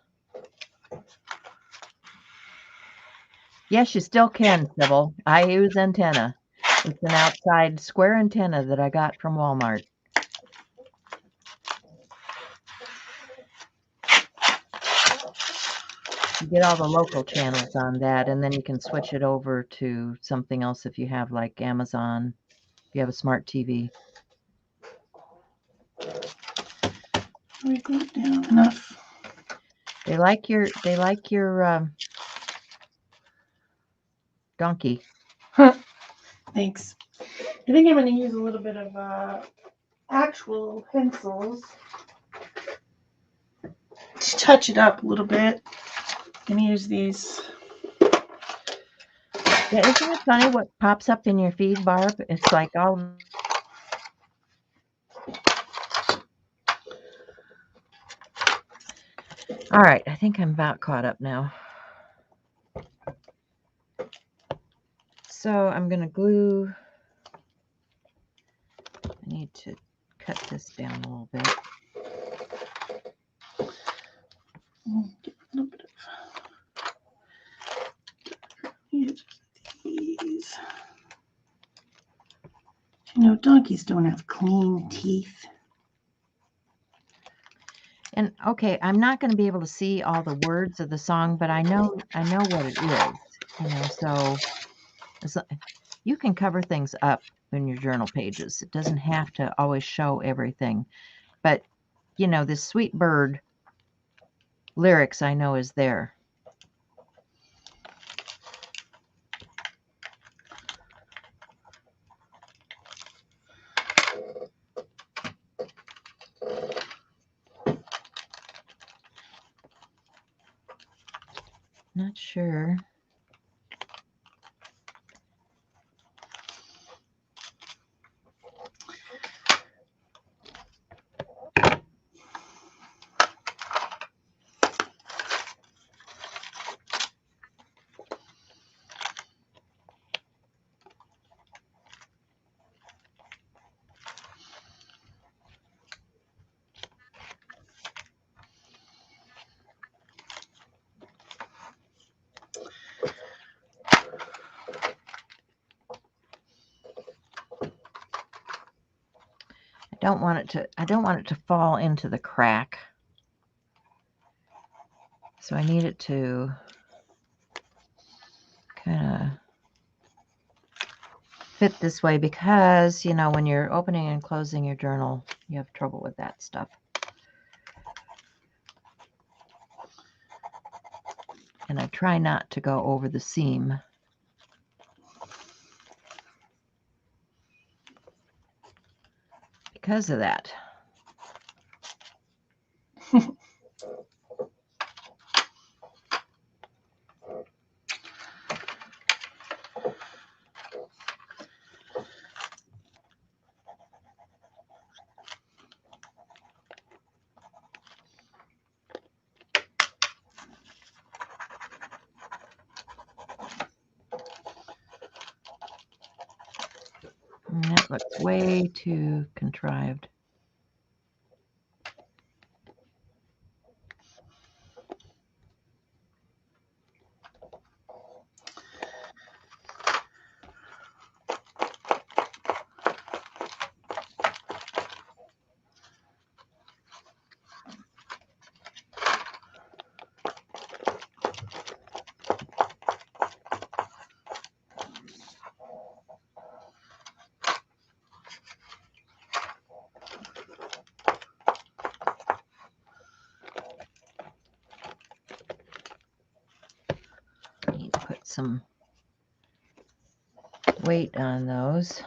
Yes, you still can, Sybil. I use antenna. It's an outside square antenna that I got from Walmart. You get all the local channels on that, and then you can switch it over to something else if you have like Amazon, if you have a smart TV. We glued down enough. They like your donkey. Thanks. I think I'm going to use a little bit of actual pencils to touch it up a little bit. I'm going to use these. Yeah, isn't it funny what pops up in your feed, Barb? It's like all. All right, I think I'm about caught up now. So I'm going to glue. I need to cut this down a little bit. Get a little bit of these. You know, donkeys don't have clean teeth. And okay, I'm not going to be able to see all the words of the song, but I know what it is. You know, so you can cover things up in your journal pages. It doesn't have to always show everything. But you know, this sweet bird lyrics I know is there. Not sure. I don't want it to fall into the crack. So I need it to kind of fit this way because, you know, when you're opening and closing your journal, you have trouble with that stuff. And I try not to go over the seam. Because of that. And that looks way too contrived. Need to put some weight on those.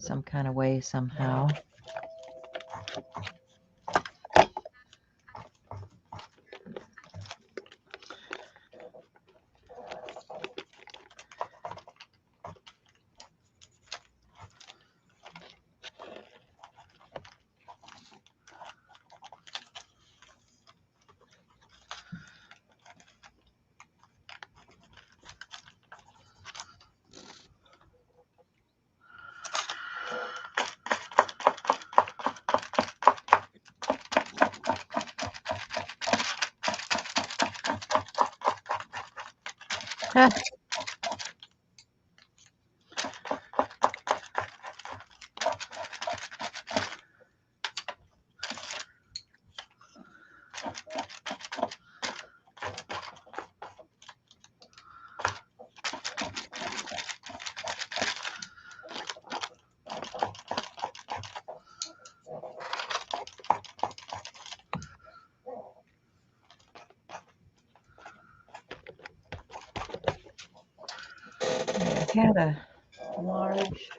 some kind of way somehow. Ah. I had a large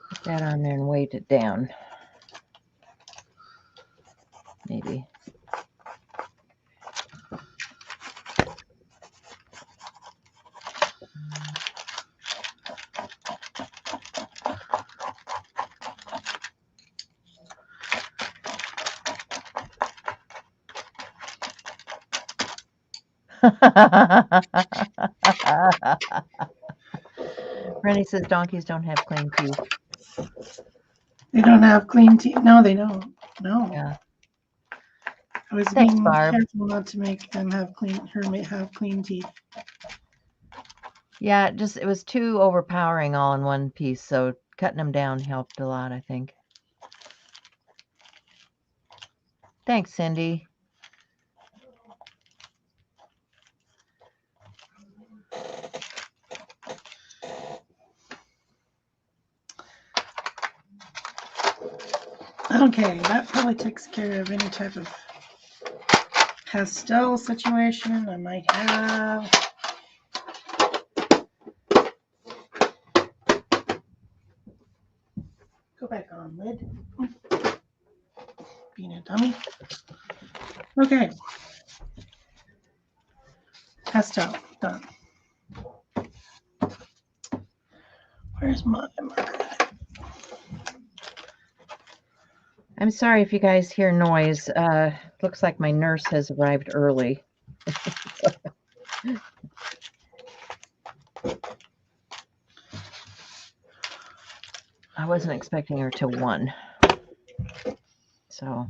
put that on there and weight it down. Maybe. Rennie says donkeys don't have clean teeth. They don't have clean teeth. No, they don't. No. Yeah. I was Thanks, being Barb. careful not to make them have clean teeth. Yeah, it was too overpowering all in one piece, so cutting them down helped a lot, I think. Thanks, Cindy. Okay, that probably takes care of any type of pastel situation I might have. Go back on, lid. Being a dummy. Okay. Pastel, done. Where's my marker? I'm sorry if you guys hear noise. Looks like my nurse has arrived early. I wasn't expecting her till 1. So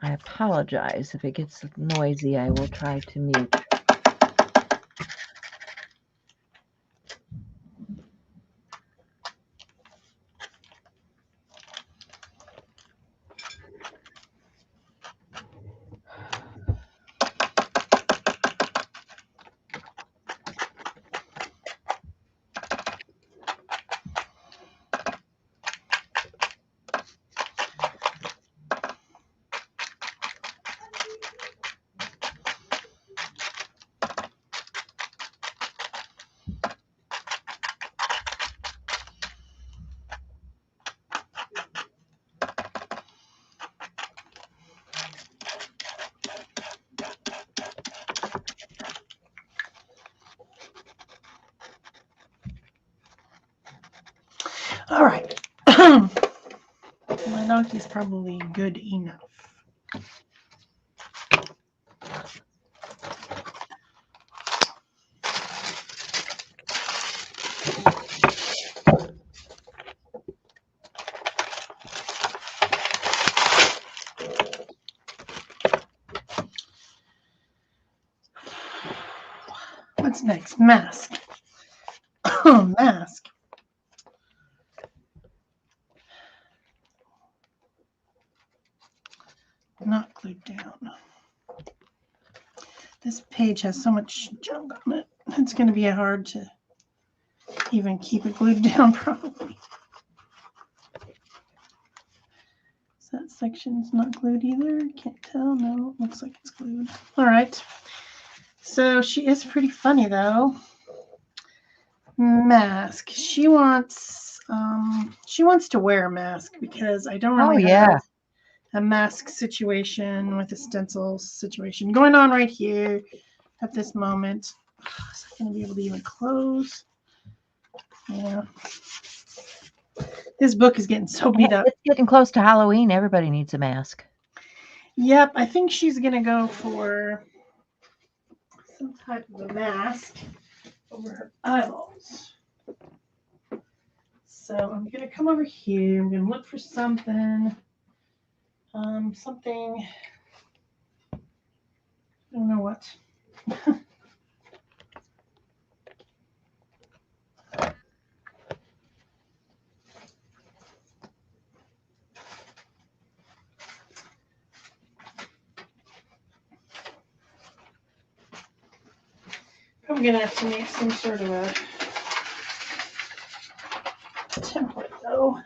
I apologize if it gets noisy. I will try to mute. All right. My donkey's probably good enough. What's next? Mask. Mask. Not glued down. This page has so much junk on it. It's going to be hard to even keep it glued down probably. So that section's not glued either. Can't tell. No, it looks like it's glued. All right. So she is pretty funny though. Mask. She wants to wear a mask because I don't really have a mask situation with a stencil situation going on right here at this moment. Is I going to be able to even close? Yeah. This book is getting so beat up. It's getting close to Halloween. Everybody needs a mask. Yep, I think she's going to go for some type of a mask over her eyeballs. So I'm going to come over here. I'm going to look for something. Something. I don't know what. I'm going to have to make some sort of a template though.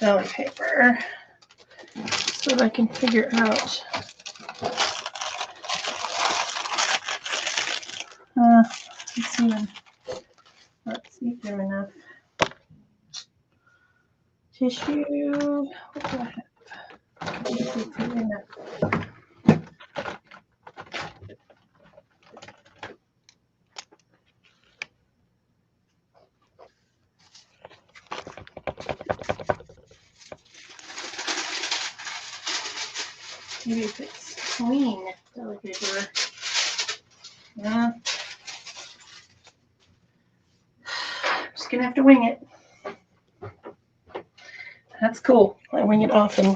Vellum paper so that I can figure out let's see if there's enough tissue. What do I have? Let's see if there's enough. Maybe if it's clean vellum paper. Yeah. Just gonna have to wing it. That's cool. I wing it often.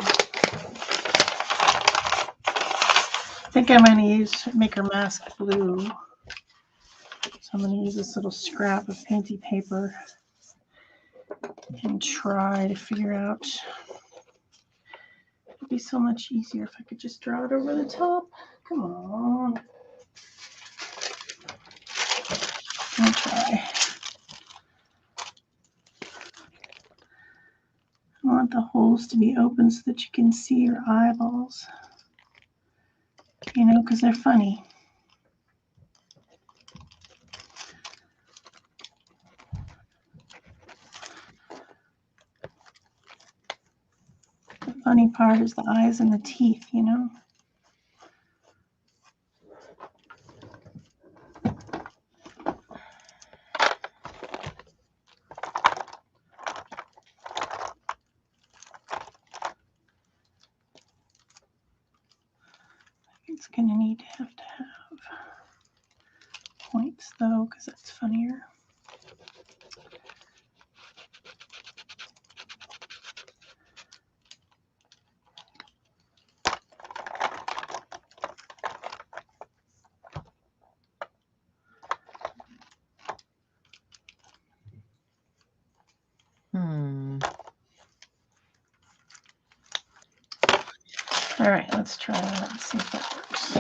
I think I'm gonna make her mask blue. So I'm gonna use this little scrap of painty paper and try to figure out. It'd be so much easier if I could just draw it over the top. Come on. I'll try. I want the holes to be open so that you can see your eyeballs. You know, because they're funny. The funny part is the eyes and the teeth, you know. It's going to need to have points though, because that's funnier. All right, let's try that and see if that works.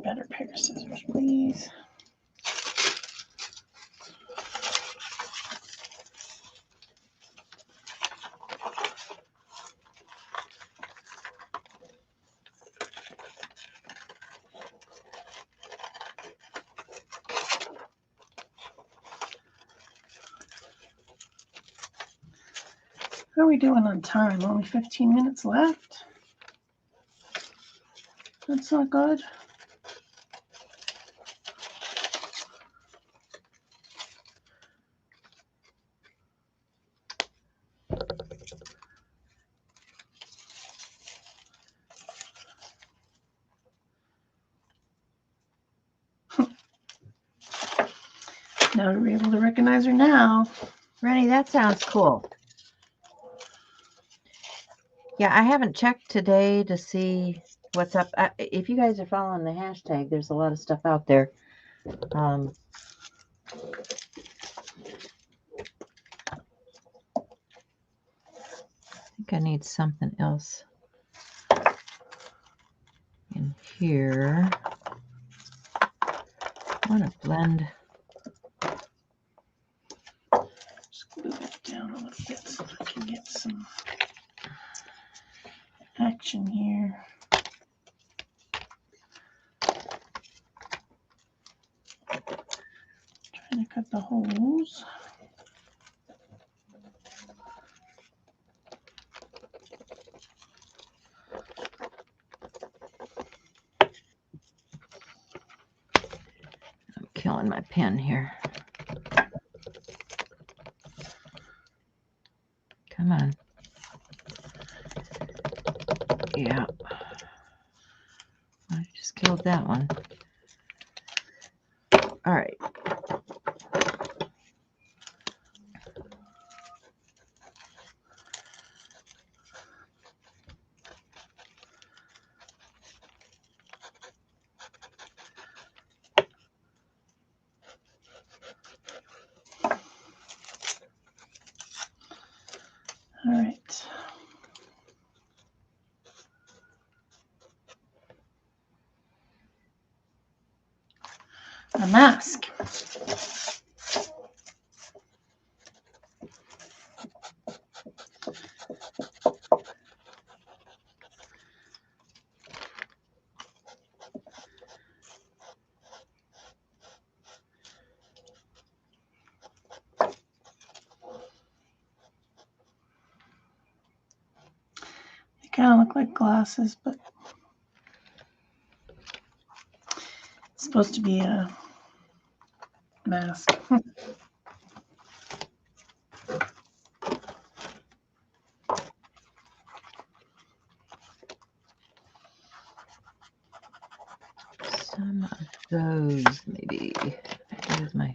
Better pair of scissors, please. How are we doing on time? Only 15 minutes left. That's not good. Now we're able to recognize her now. Rennie, that sounds cool. Yeah, I haven't checked today to see what's up. If you guys are following the hashtag, there's a lot of stuff out there. I think I need something else in here. I want to blend. Just glue it down a little bit so I can get some action here. Trying to cut the holes. I'm killing my pen here. Come on. Yeah. I just killed that one. All right. All right. A mask. They kind of look like glasses, but it's supposed to be a mask. Some of those, maybe. Here's my.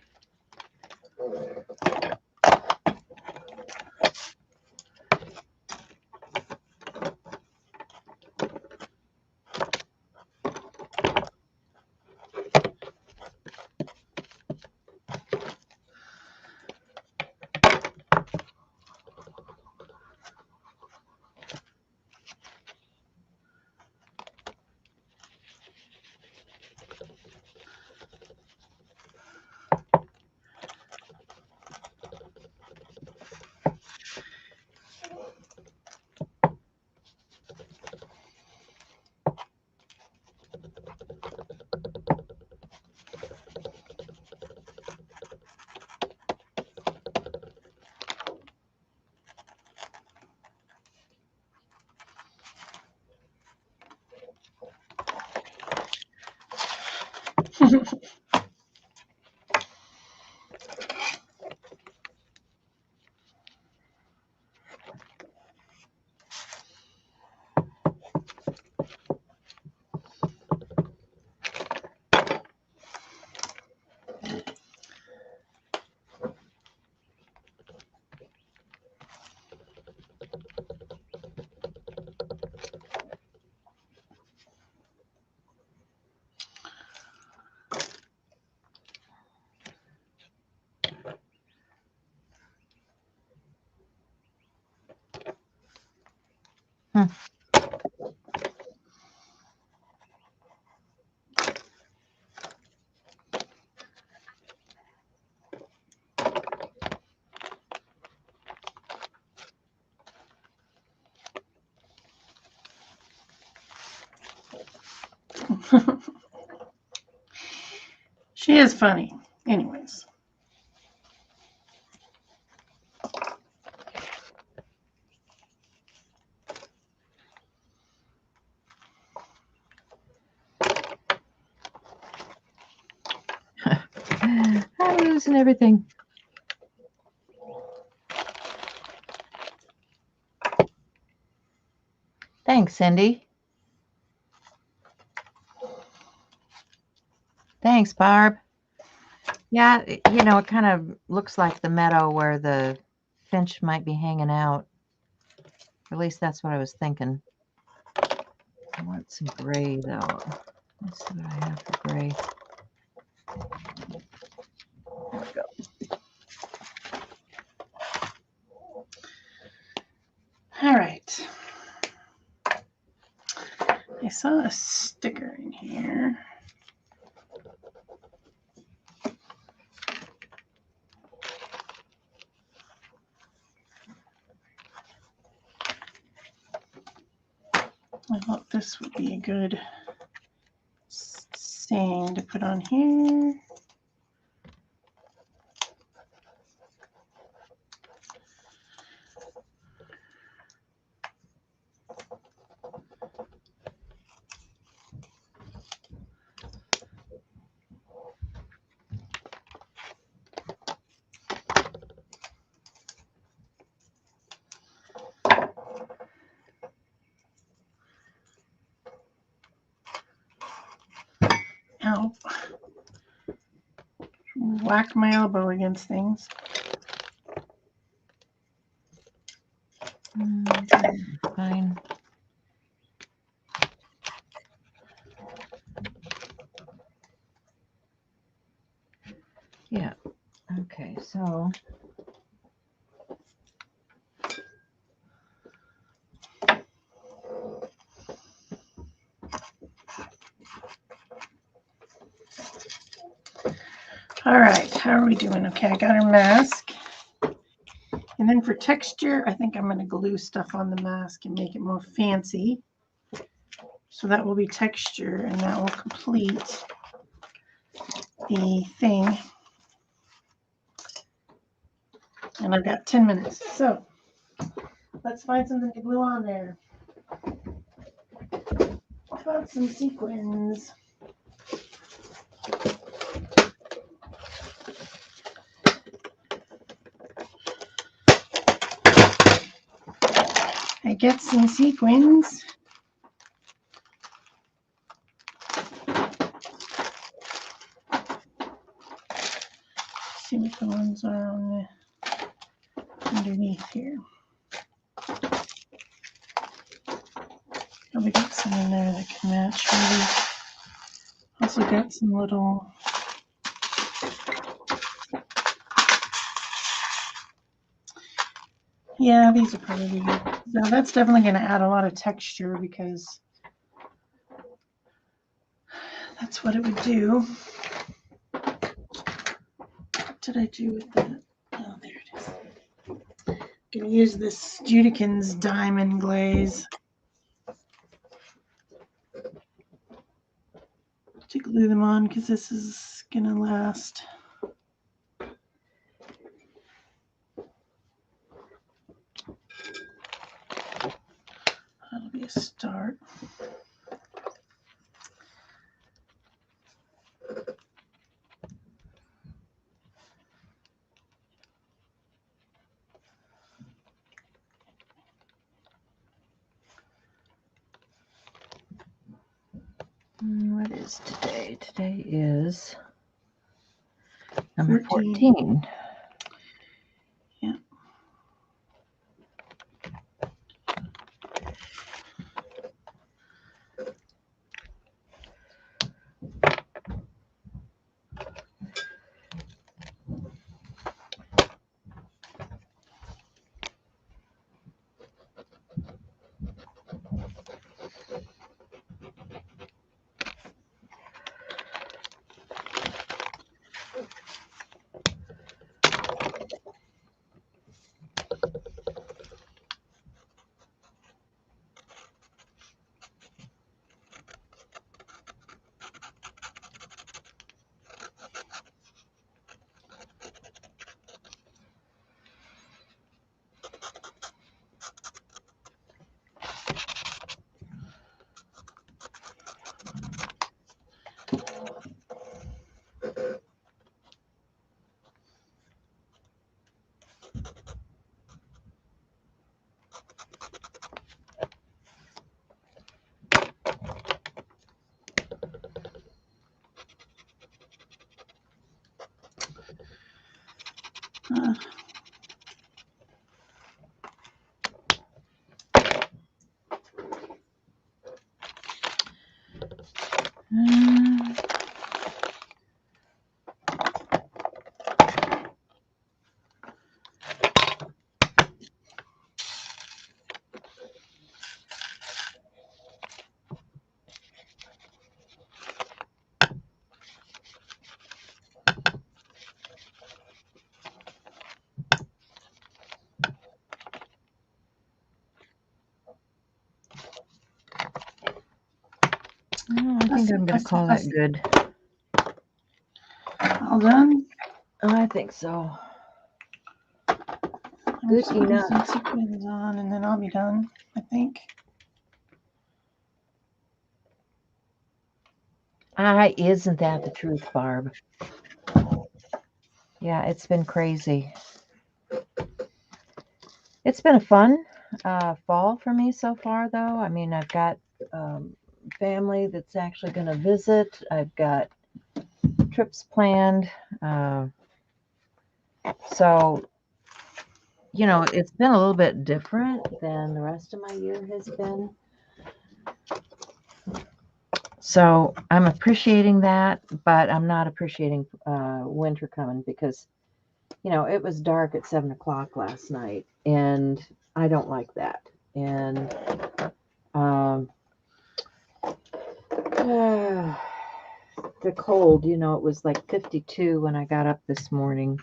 She is funny. Anyways. I'm losing everything. Thanks, Cindy. Thanks, Barb. Yeah, you know, it kind of looks like the meadow where the finch might be hanging out. Or at least that's what I was thinking. I want some gray though. Let's see what I have for gray. There we go. All right. I saw a sticker in here. I thought this would be a good saying to put on here. Ow. Whack my elbow against things. Fine. Yeah. Okay, so all right, how are we doing? Okay, I got our mask. And then for texture, I think I'm going to glue stuff on the mask and make it more fancy. So that will be texture, and that will complete the thing. And I've got 10 minutes. So let's find something to glue on there. How about some sequins? I get some sequins. See what the ones are on the underneath here. Probably got some in there that can match. Maybe also got some little. Yeah, these are probably good. So that's definitely going to add a lot of texture because that's what it would do. What did I do with that? Oh, there it is. I'm going to use this Judikins diamond glaze to glue them on because this is going to last. That'll be a start. what is today? Today is number 14. Yeah. think I'm going to call that good. All done? I think so. I'm Good just putting enough. some sequins on, and then I'll be done, I think. Isn't that the truth, Barb? Yeah, it's been crazy. It's been a fun fall for me so far, though. I mean, I've got family that's actually going to visit. I've got trips planned. So, you know, it's been a little bit different than the rest of my year has been. So I'm appreciating that, but I'm not appreciating winter coming because, you know, it was dark at 7 o'clock last night, and I don't like that. And the cold, you know, it was like 52 when I got up this morning.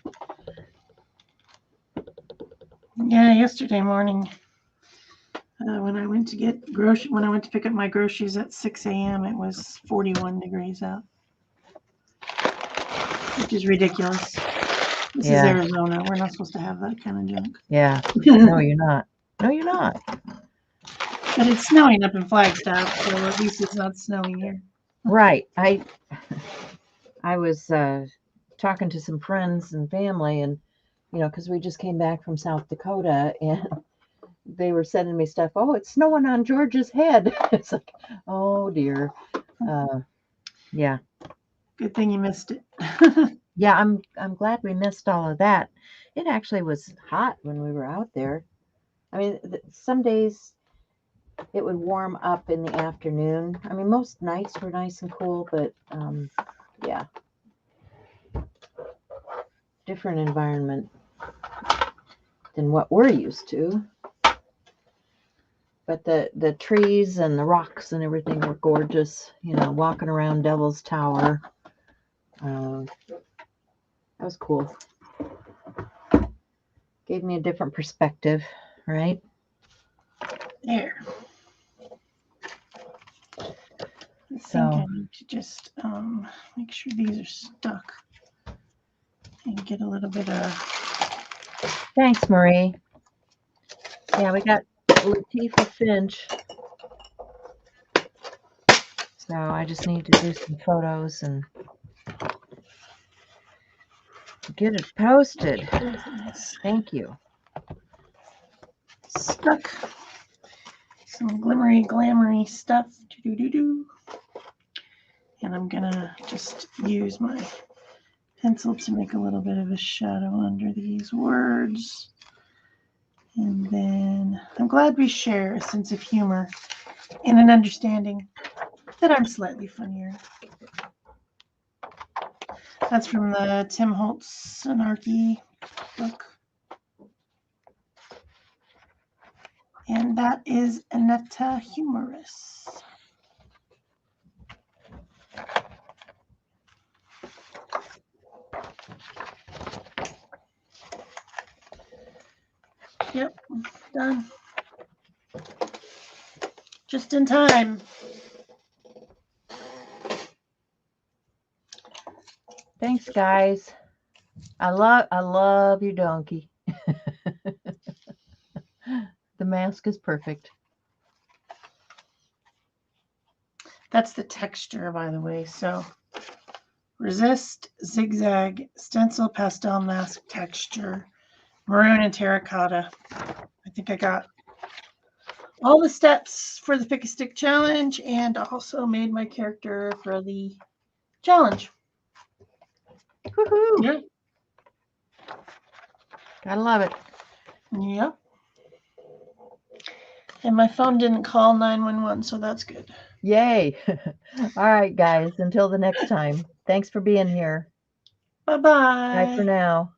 Yeah, yesterday morning, when I went to pick up my groceries at 6 a.m., it was 41 degrees out, which is ridiculous. This is Arizona. We're not supposed to have that kind of junk. Yeah. No, you're not. No, you're not. But it's snowing up in Flagstaff, so at least it's not snowing here. Right. I was talking to some friends and family, and, you know, because we just came back from South Dakota, and they were sending me stuff. Oh, it's snowing on George's head. It's like, oh dear. Yeah. Good thing you missed it. Yeah, I'm glad we missed all of that. It actually was hot when we were out there. I mean, some days it would warm up in the afternoon. I mean, most nights were nice and cool, but yeah, different environment than what we're used to. But the trees and the rocks and everything were gorgeous. You know, walking around Devil's Tower. That was cool. Gave me a different perspective, right? There. I think I need to just make sure these are stuck and get a little bit of... Thanks, Marie. Yeah, we got Latifah Finch. So I just need to do some photos and get it posted. Thank you. Stuck. Some glimmery, glamoury stuff. Do-do-do-do. And I'm gonna just use my pencil to make a little bit of a shadow under these words. And then I'm glad we share a sense of humor and an understanding that I'm slightly funnier. That's from the Tim Holtz Anarchy book. And that is Annetta Humorous. Yep, done. Just in time. Thanks, guys. I love your donkey. The mask is perfect. That's the texture, by the way. So resist, zigzag, stencil, pastel mask texture, maroon and terracotta. I think I got all the steps for the Picck A Stick challenge and also made my character for the challenge. Woohoo! Yeah. Gotta love it. Yep. And my phone didn't call 911, so that's good. Yay. All right, guys. Until the next time. Thanks for being here. Bye-bye. Bye for now.